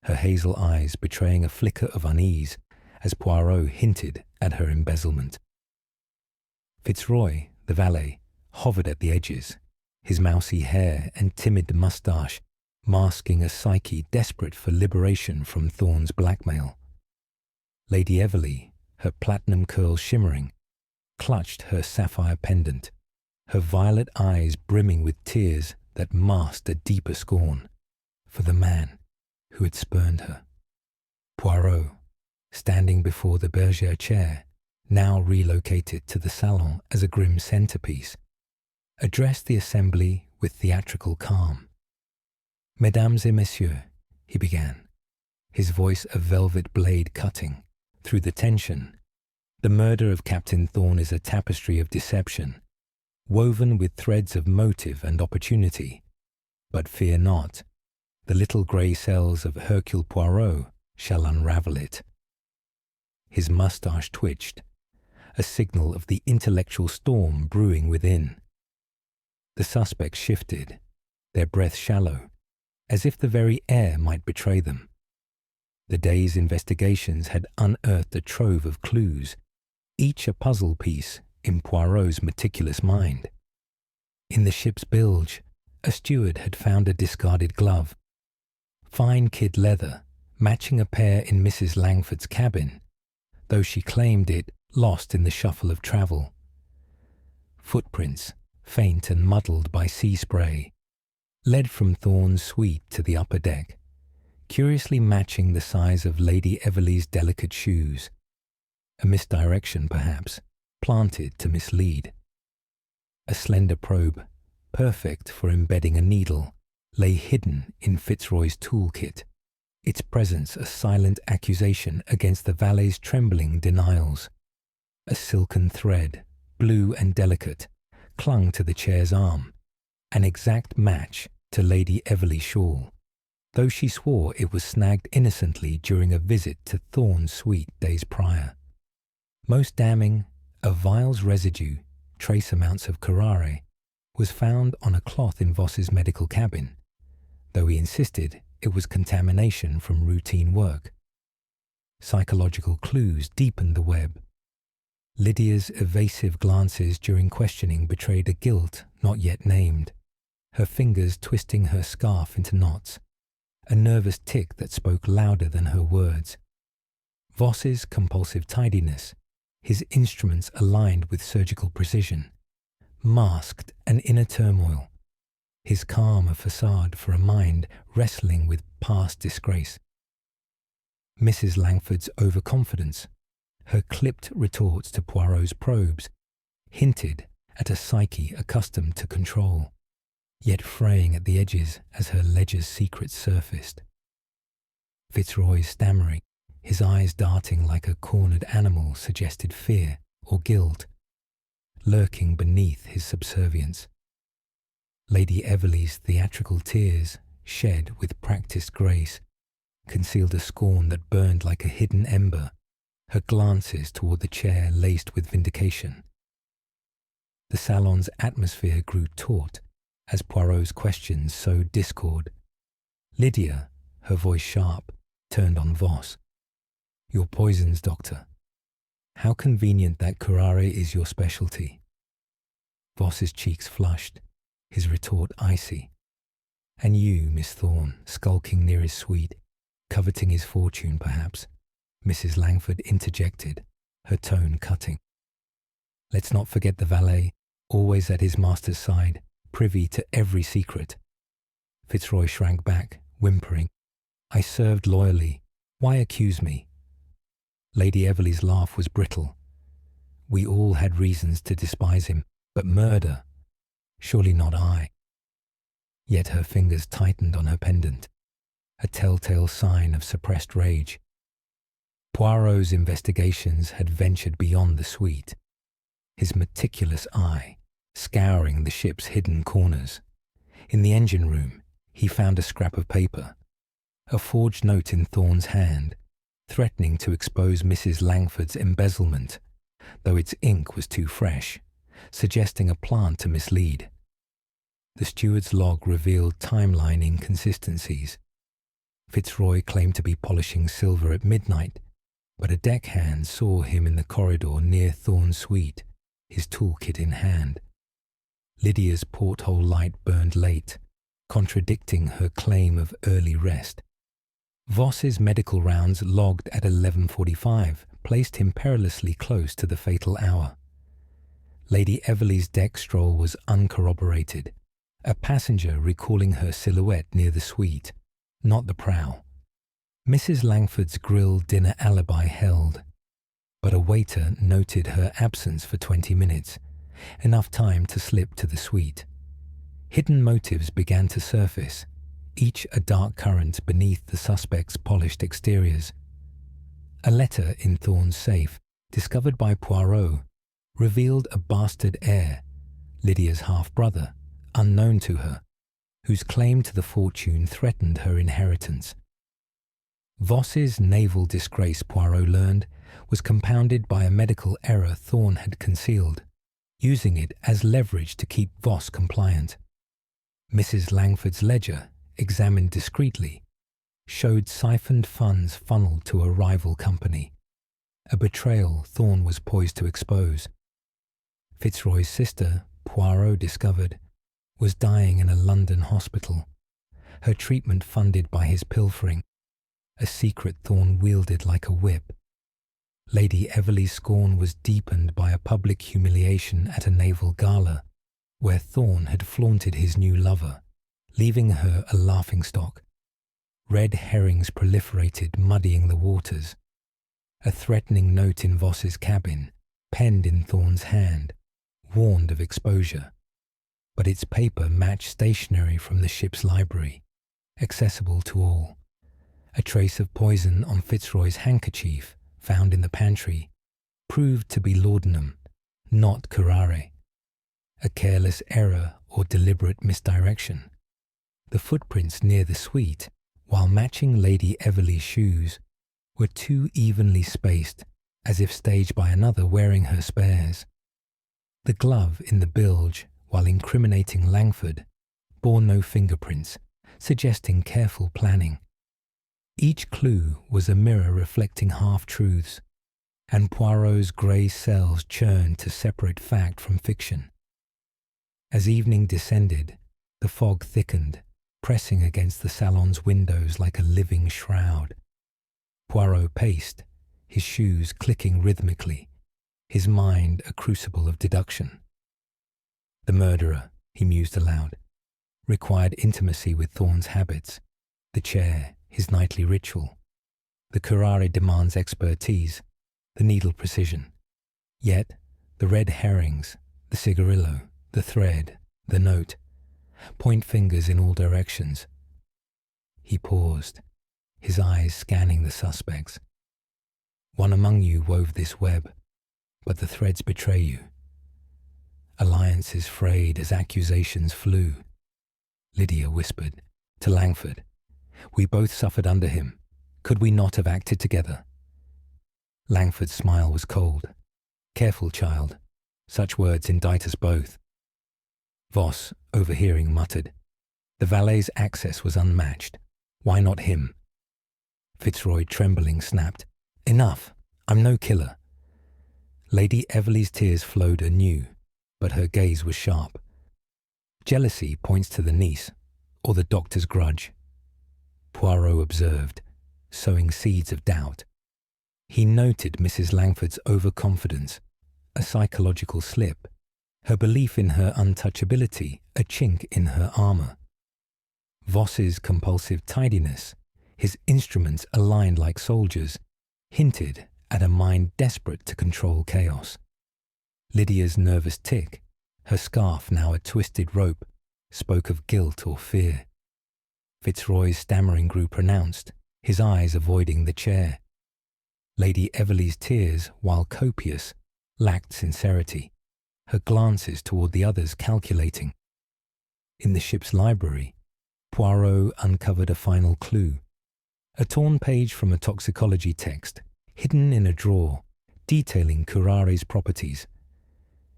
her hazel eyes betraying a flicker of unease as Poirot hinted at her embezzlement. Fitzroy, the valet, hovered at the edges, his mousy hair and timid moustache masking a psyche desperate for liberation from Thorne's blackmail. Lady Everleigh, her platinum curls shimmering, clutched her sapphire pendant, her violet eyes brimming with tears that masked a deeper scorn for the man who had spurned her. Poirot, standing before the bergère chair, now relocated to the salon as a grim centerpiece, addressed the assembly with theatrical calm. "Mesdames et messieurs," he began, his voice a velvet blade cutting through the tension. "The murder of Captain Thorne is a tapestry of deception, woven with threads of motive and opportunity. But fear not, the little grey cells of Hercule Poirot shall unravel it." His moustache twitched, a signal of the intellectual storm brewing within. The suspects shifted, their breath shallow, as if the very air might betray them. The day's investigations had unearthed a trove of clues, each a puzzle piece in Poirot's meticulous mind. In the ship's bilge, a steward had found a discarded glove, fine kid leather, matching a pair in Mrs. Langford's cabin, though she claimed it lost in the shuffle of travel. Footprints, faint and muddled by sea spray, led from Thorne's suite to the upper deck, curiously matching the size of Lady Everleigh's delicate shoes. A misdirection, perhaps, planted to mislead. A slender probe, perfect for embedding a needle, lay hidden in Fitzroy's toolkit, its presence a silent accusation against the valet's trembling denials. A silken thread, blue and delicate, clung to the chair's arm, an exact match to Lady Everleigh's shawl, though she swore it was snagged innocently during a visit to Thorne's suite days prior. Most damning, a vial's residue, trace amounts of curare, was found on a cloth in Voss's medical cabin, though he insisted it was contamination from routine work. Psychological clues deepened the web. Lydia's evasive glances during questioning betrayed a guilt not yet named, her fingers twisting her scarf into knots, a nervous tic that spoke louder than her words. Voss's compulsive tidiness, his instruments aligned with surgical precision, masked an inner turmoil, his calm a facade for a mind wrestling with past disgrace. Mrs. Langford's overconfidence, her clipped retorts to Poirot's probes, hinted at a psyche accustomed to control, yet fraying at the edges as her ledger's secrets surfaced. Fitzroy's stammering, his eyes darting like a cornered animal, suggested fear or guilt, lurking beneath his subservience. Lady Everleigh's theatrical tears, shed with practiced grace, concealed a scorn that burned like a hidden ember, her glances toward the chair laced with vindication. The salon's atmosphere grew taut as Poirot's questions sowed discord. Lydia, her voice sharp, turned on Voss. "Your poisons, doctor. How convenient that curare is your specialty." Voss's cheeks flushed, his retort icy. "And you, Miss Thorne, skulking near his suite, coveting his fortune, perhaps," Mrs. Langford interjected, her tone cutting. "Let's not forget the valet, always at his master's side, privy to every secret." Fitzroy shrank back, whimpering, I served loyally. Why accuse me? Lady Everleigh's laugh was brittle. We all had reasons to despise him, but murder? Surely not I. Yet her fingers tightened on her pendant, a telltale sign of suppressed rage. Poirot's investigations had ventured beyond the suite, his meticulous eye scouring the ship's hidden corners. In the engine room, he found a scrap of paper, a forged note in Thorne's hand, threatening to expose Mrs. Langford's embezzlement, though its ink was too fresh, suggesting a plant to mislead. The steward's log revealed timeline inconsistencies. Fitzroy claimed to be polishing silver at midnight, but a deckhand saw him in the corridor near Thorne's suite, his toolkit in hand. Lydia's porthole light burned late, contradicting her claim of early rest. Voss's medical rounds logged at 11:45 placed him perilously close to the fatal hour. Lady Everleigh's deck stroll was uncorroborated, a passenger recalling her silhouette near the suite, not the prow. Mrs. Langford's grill dinner alibi held, but a waiter noted her absence for 20 minutes, enough time to slip to the suite. Hidden motives began to surface, each a dark current beneath the suspect's polished exteriors. A letter in Thorne's safe, discovered by Poirot, revealed a bastard heir, Lydia's half-brother, unknown to her, whose claim to the fortune threatened her inheritance. Voss's naval disgrace, Poirot learned, was compounded by a medical error Thorne had concealed, using it as leverage to keep Voss compliant. Mrs. Langford's ledger, examined discreetly, showed siphoned funds funneled to a rival company, a betrayal Thorne was poised to expose. Fitzroy's sister, Poirot discovered, was dying in a London hospital, her treatment funded by his pilfering, a secret Thorne wielded like a whip. Lady Everleigh's scorn was deepened by a public humiliation at a naval gala, where Thorne had flaunted his new lover, leaving her a laughingstock. Red herrings proliferated, muddying the waters. A threatening note in Voss's cabin, penned in Thorne's hand, warned of exposure, but its paper matched stationery from the ship's library, accessible to all. A trace of poison on Fitzroy's handkerchief, found in the pantry, proved to be laudanum, not curare. A careless error or deliberate misdirection. The footprints near the suite, while matching Lady Everleigh's shoes, were too evenly spaced, as if staged by another wearing her spares. The glove in the bilge, while incriminating Langford, bore no fingerprints, suggesting careful planning. Each clue was a mirror reflecting half-truths, and Poirot's grey cells churned to separate fact from fiction. As evening descended, the fog thickened, pressing against the salon's windows like a living shroud. Poirot paced, his shoes clicking rhythmically, his mind a crucible of deduction. The murderer, he mused aloud, required intimacy with Thorne's habits, the chair, his nightly ritual. The curare demands expertise, the needle precision. Yet, the red herrings, the cigarillo, the thread, the note, point fingers in all directions. He paused, his eyes scanning the suspects. One among you wove this web, but the threads betray you. Alliances frayed as accusations flew. Lydia whispered, to Langford, we both suffered under him. Could we not have acted together? Langford's smile was cold. Careful, child. Such words indict us both. Voss, overhearing, muttered, the valet's access was unmatched. Why not him? Fitzroy, trembling, snapped, enough. I'm no killer. Lady Everleigh's tears flowed anew, but her gaze was sharp. Jealousy points to the niece, or the doctor's grudge. Poirot observed, sowing seeds of doubt. He noted Mrs. Langford's overconfidence, a psychological slip, her belief in her untouchability, a chink in her armour. Voss's compulsive tidiness, his instruments aligned like soldiers, hinted at a mind desperate to control chaos. Lydia's nervous tick, her scarf now a twisted rope, spoke of guilt or fear. Fitzroy's stammering grew pronounced, his eyes avoiding the chair. Lady Everleigh's tears, while copious, lacked sincerity, her glances toward the others calculating. In the ship's library, Poirot uncovered a final clue, a torn page from a toxicology text, hidden in a drawer, detailing Curare's properties.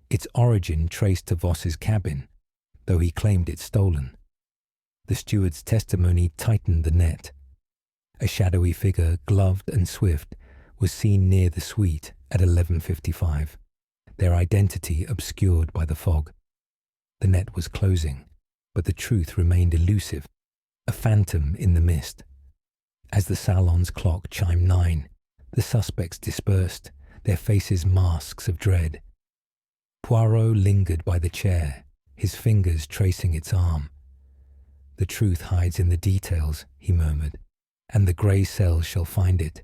Its origin traced to Voss's cabin, though he claimed it stolen. The steward's testimony tightened the net. A shadowy figure, gloved and swift, was seen near the suite at 11:55, their identity obscured by the fog. The net was closing, but the truth remained elusive, a phantom in the mist. As the salon's clock chimed 9, the suspects dispersed, their faces masks of dread. Poirot lingered by the chair, his fingers tracing its arm. "The truth hides in the details," he murmured, "and the grey cells shall find it."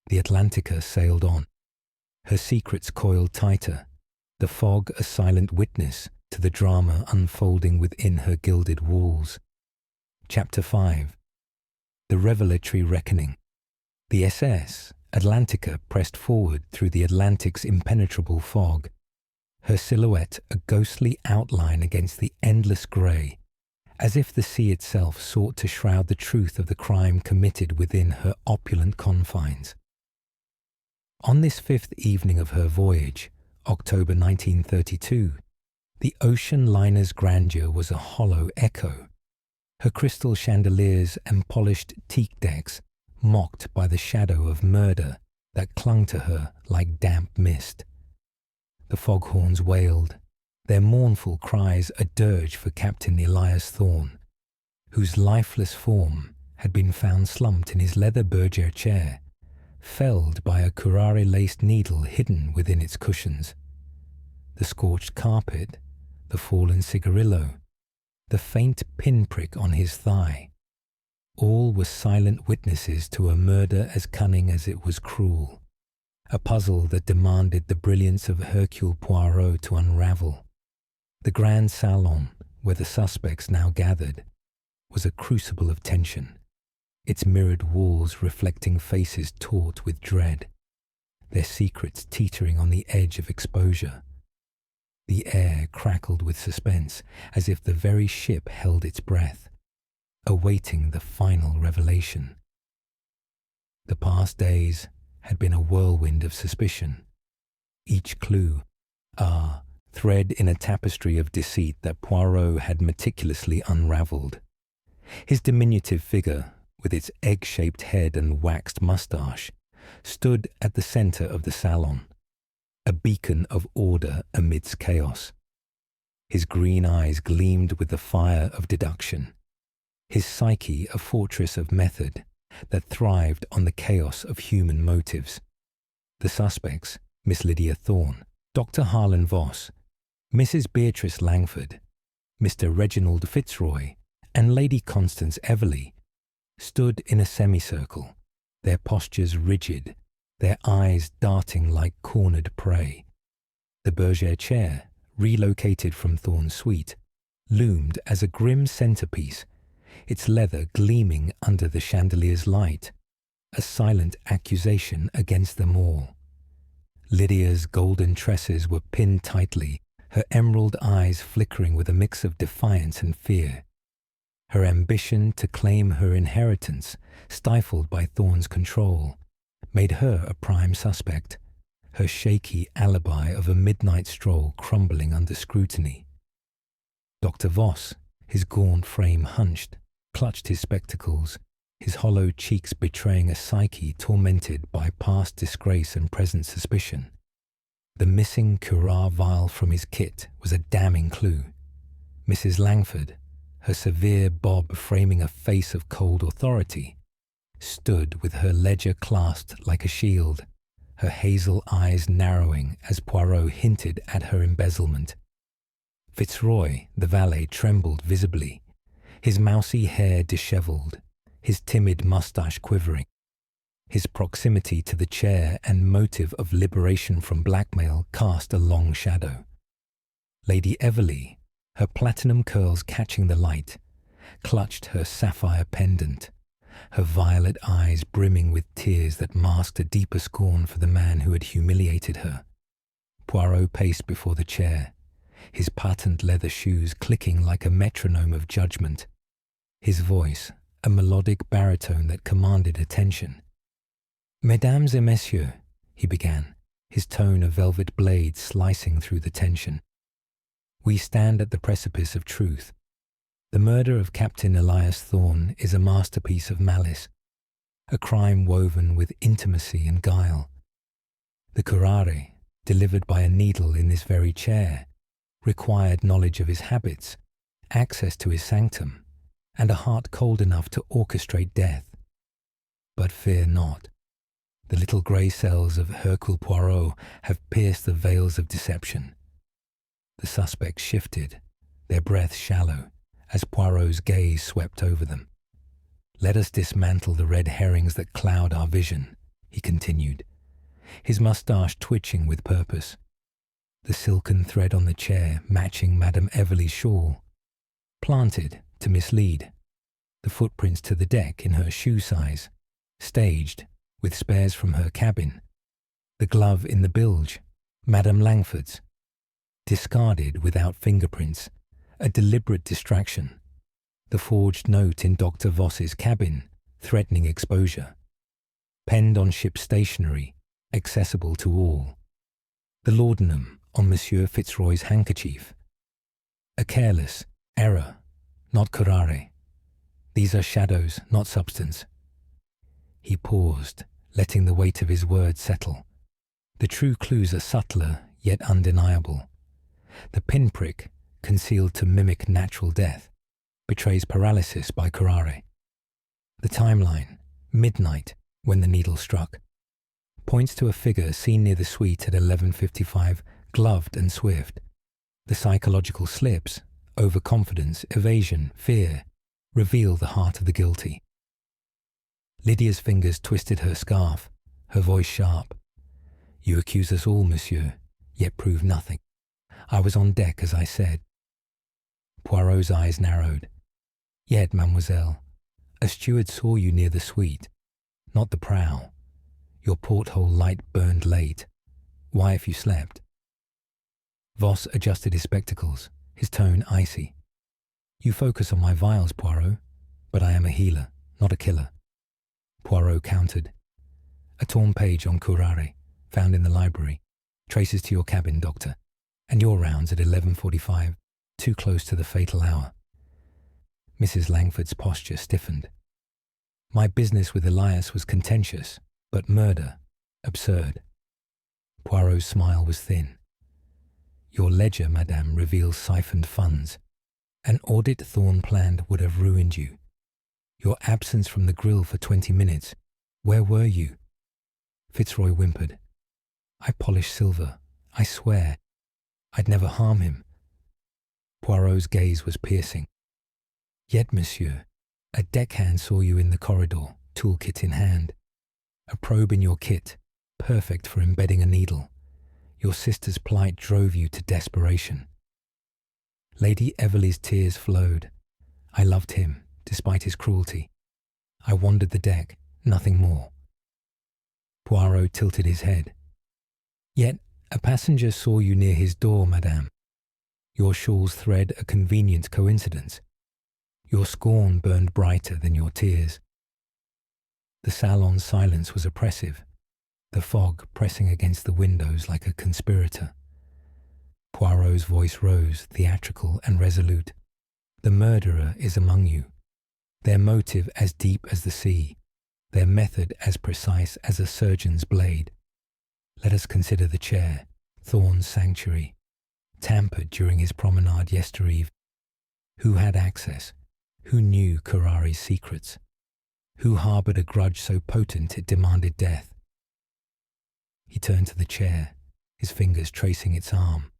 The Atlantica sailed on, her secrets coiled tighter, the fog a silent witness to the drama unfolding within her gilded walls. Chapter 5. The Revelatory Reckoning. The SS, Atlantica, pressed forward through the Atlantic's impenetrable fog, her silhouette a ghostly outline against the endless grey, as if the sea itself sought to shroud the truth of the crime committed within her opulent confines. On this fifth evening of her voyage, October 1932, the ocean liner's grandeur was a hollow echo, her crystal chandeliers and polished teak decks mocked by the shadow of murder that clung to her like damp mist. The foghorns wailed, their mournful cries a dirge for Captain Elias Thorne, whose lifeless form had been found slumped in his leather bergère chair, felled by a curare-laced needle hidden within its cushions. The scorched carpet, the fallen cigarillo, the faint pinprick on his thigh, all were silent witnesses to a murder as cunning as it was cruel, a puzzle that demanded the brilliance of Hercule Poirot to unravel. The grand salon, where the suspects now gathered, was a crucible of tension, its mirrored walls reflecting faces taut with dread, their secrets teetering on the edge of exposure. The air crackled with suspense, as if the very ship held its breath, awaiting the final revelation. The past days had been a whirlwind of suspicion, each clue, thread in a tapestry of deceit that Poirot had meticulously unravelled. His diminutive figure, with its egg-shaped head and waxed moustache, stood at the centre of the salon, a beacon of order amidst chaos. His green eyes gleamed with the fire of deduction, his psyche a fortress of method that thrived on the chaos of human motives. The suspects, Miss Lydia Thorne, Dr. Harlan Voss, Mrs. Beatrice Langford, Mr. Reginald Fitzroy, and Lady Constance Everleigh, stood in a semicircle, their postures rigid, their eyes darting like cornered prey. The bergère chair, relocated from Thorne's suite, loomed as a grim centerpiece, its leather gleaming under the chandelier's light, a silent accusation against them all. Lydia's golden tresses were pinned tightly, her emerald eyes flickering with a mix of defiance and fear. Her ambition to claim her inheritance, stifled by Thorne's control, made her a prime suspect, her shaky alibi of a midnight stroll crumbling under scrutiny. Dr. Voss, his gaunt frame hunched, clutched his spectacles, his hollow cheeks betraying a psyche tormented by past disgrace and present suspicion. The missing curare vial from his kit was a damning clue. Mrs. Langford, her severe bob framing a face of cold authority, stood with her ledger clasped like a shield, her hazel eyes narrowing as Poirot hinted at her embezzlement. Fitzroy, the valet, trembled visibly, his mousy hair dishevelled, his timid moustache quivering. His proximity to the chair and motive of liberation from blackmail cast a long shadow. Lady Everleigh, her platinum curls catching the light, clutched her sapphire pendant, her violet eyes brimming with tears that masked a deeper scorn for the man who had humiliated her. Poirot paced before the chair, his patent leather shoes clicking like a metronome of judgment, his voice a melodic baritone that commanded attention. "Mesdames et messieurs," he began, his tone a velvet blade slicing through the tension. "We stand at the precipice of truth. The murder of Captain Elias Thorne is a masterpiece of malice, a crime woven with intimacy and guile. The curare, delivered by a needle in this very chair, required knowledge of his habits, access to his sanctum, and a heart cold enough to orchestrate death. But fear not. The little grey cells of Hercule Poirot have pierced the veils of deception." The suspects shifted, their breath shallow, as Poirot's gaze swept over them. "Let us dismantle the red herrings that cloud our vision," he continued, his moustache twitching with purpose. The silken thread on the chair matching Madame Everleigh's shawl, planted to mislead, the footprints to the deck in her shoe size, staged with spares from her cabin, the glove in the bilge, Madame Langford's, discarded without fingerprints, a deliberate distraction, the forged note in Dr. Voss's cabin, threatening exposure, penned on ship stationery, accessible to all, the laudanum on Monsieur Fitzroy's handkerchief. A careless error, not curare. These are shadows, not substance. He paused, letting the weight of his words settle. The true clues are subtler, yet undeniable. The pinprick, concealed to mimic natural death, betrays paralysis by curare. The timeline, midnight, when the needle struck, points to a figure seen near the suite at 11:55, gloved and swift. The psychological slips, overconfidence, evasion, fear, reveal the heart of the guilty. Lydia's fingers twisted her scarf, her voice sharp. "You accuse us all, monsieur, yet prove nothing. I was on deck, as I said." Poirot's eyes narrowed. "Yet, mademoiselle, a steward saw you near the suite, not the prow. Your porthole light burned late. Why, if you slept?" Voss adjusted his spectacles, his tone icy. "You focus on my vials, Poirot, but I am a healer, not a killer." Poirot countered. "A torn page on curare, found in the library. Traces to your cabin, doctor, and your rounds at 11:45, too close to the fatal hour." Mrs. Langford's posture stiffened. "My business with Elias was contentious, but murder, absurd." Poirot's smile was thin. "Your ledger, madame, reveals siphoned funds. An audit Thorne planned would have ruined you. Your absence from the grill for 20 minutes. Where were you?" Fitzroy whimpered. "I polished silver. I swear. I'd never harm him." Poirot's gaze was piercing. "Yet, monsieur, a deckhand saw you in the corridor, toolkit in hand. A probe in your kit, perfect for embedding a needle. Your sister's plight drove you to desperation." Lady Everleigh's tears flowed. "I loved him, despite his cruelty. I wandered the deck, nothing more." Poirot tilted his head. "Yet a passenger saw you near his door, madame. Your shawl's thread a convenient coincidence. Your scorn burned brighter than your tears." The salon's silence was oppressive, the fog pressing against the windows like a conspirator. Poirot's voice rose, theatrical and resolute. "The murderer is among you. Their motive as deep as the sea, their method as precise as a surgeon's blade. Let us consider the chair, Thorne's sanctuary, tampered during his promenade yestereve. Who had access? Who knew Curare's secrets? Who harboured a grudge so potent it demanded death?" He turned to the chair, his fingers tracing its arm.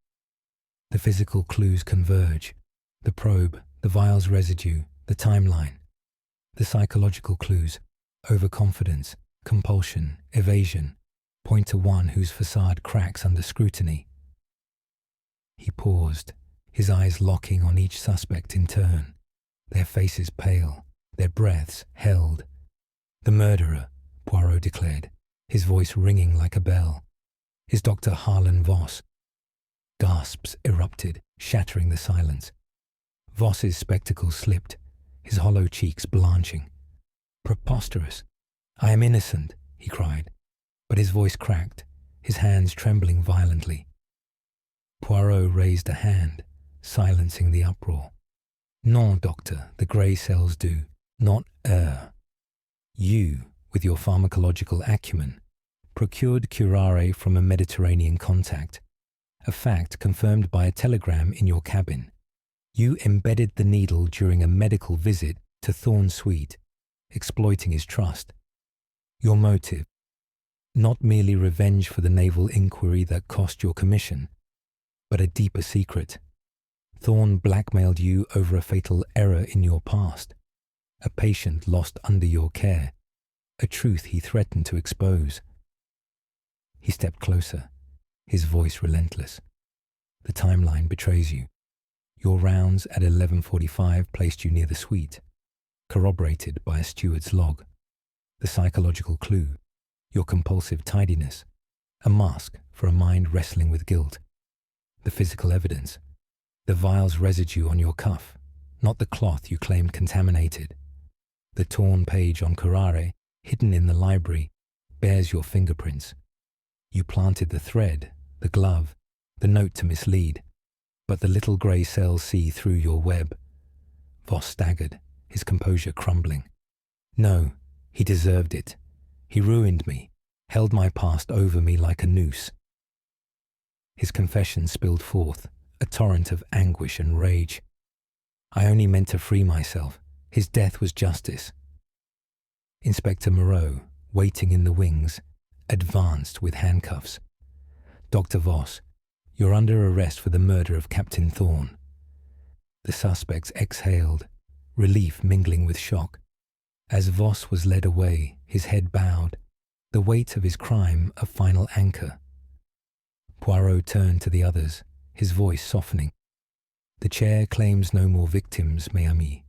The physical clues converge. The probe, the vial's residue, the timeline. The psychological clues, overconfidence, compulsion, evasion, point to one whose facade cracks under scrutiny. He paused, his eyes locking on each suspect in turn, their faces pale, their breaths held. The murderer, Poirot declared, his voice ringing like a bell, is Dr. Harlan Voss. Gasps erupted, shattering the silence. Voss's spectacles slipped, his hollow cheeks blanching. Preposterous! I am innocent, he cried, but his voice cracked, his hands trembling violently. Poirot raised a hand, silencing the uproar. Non, doctor, the grey cells do, not err. You, with your pharmacological acumen, procured curare from a Mediterranean contact, a fact confirmed by a telegram in your cabin. You embedded the needle during a medical visit to Thorn Suite, exploiting his trust. Your motive, not merely revenge for the naval inquiry that cost your commission, but a deeper secret. Thorn blackmailed you over a fatal error in your past, a patient lost under your care, a truth he threatened to expose. He stepped closer, his voice relentless. The timeline betrays you. Your rounds at 11:45 placed you near the suite, corroborated by a steward's log. The psychological clue, your compulsive tidiness, a mask for a mind wrestling with guilt. The physical evidence, the vial's residue on your cuff, not the cloth you claimed contaminated. The torn page on curare, hidden in the library, bears your fingerprints. You planted the thread, the glove, the note to mislead, but the little grey cells see through your web. Voss staggered, his composure crumbling. No, he deserved it. He ruined me, held my past over me like a noose. His confession spilled forth, a torrent of anguish and rage. I only meant to free myself. His death was justice. Inspector Moreau, waiting in the wings, advanced with handcuffs. Dr. Voss, you're under arrest for the murder of Captain Thorn. The suspects exhaled, relief mingling with shock. As Voss was led away, his head bowed, the weight of his crime a final anchor. Poirot turned to the others, his voice softening. The chair claims no more victims, mes amis.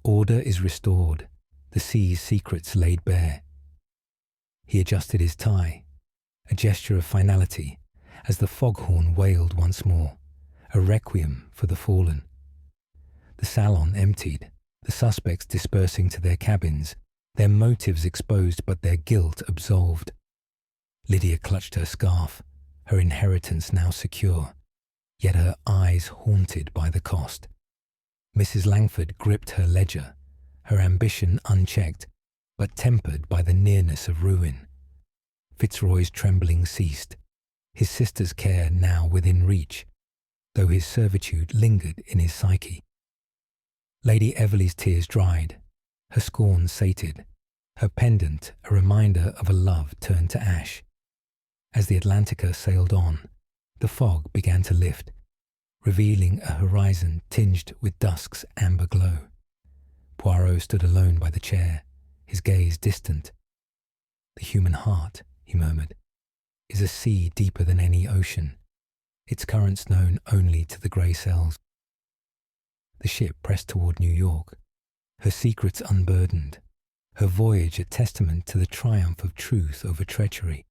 Order is restored, the sea's secrets laid bare. He adjusted his tie, a gesture of finality, as the foghorn wailed once more, a requiem for the fallen. The salon emptied, the suspects dispersing to their cabins, their motives exposed but their guilt absolved. Lydia clutched her scarf, her inheritance now secure, yet her eyes haunted by the cost. Mrs. Langford gripped her ledger, her ambition unchecked, but tempered by the nearness of ruin. Fitzroy's trembling ceased, his sister's care now within reach, though his servitude lingered in his psyche. Lady Everleigh's tears dried, her scorn sated, her pendant a reminder of a love turned to ash. As the Atlantica sailed on, the fog began to lift, revealing a horizon tinged with dusk's amber glow. Poirot stood alone by the chair, his gaze distant. The human heart, he murmured, is a sea deeper than any ocean, its currents known only to the grey cells. The ship pressed toward New York, her secrets unburdened, her voyage a testament to the triumph of truth over treachery.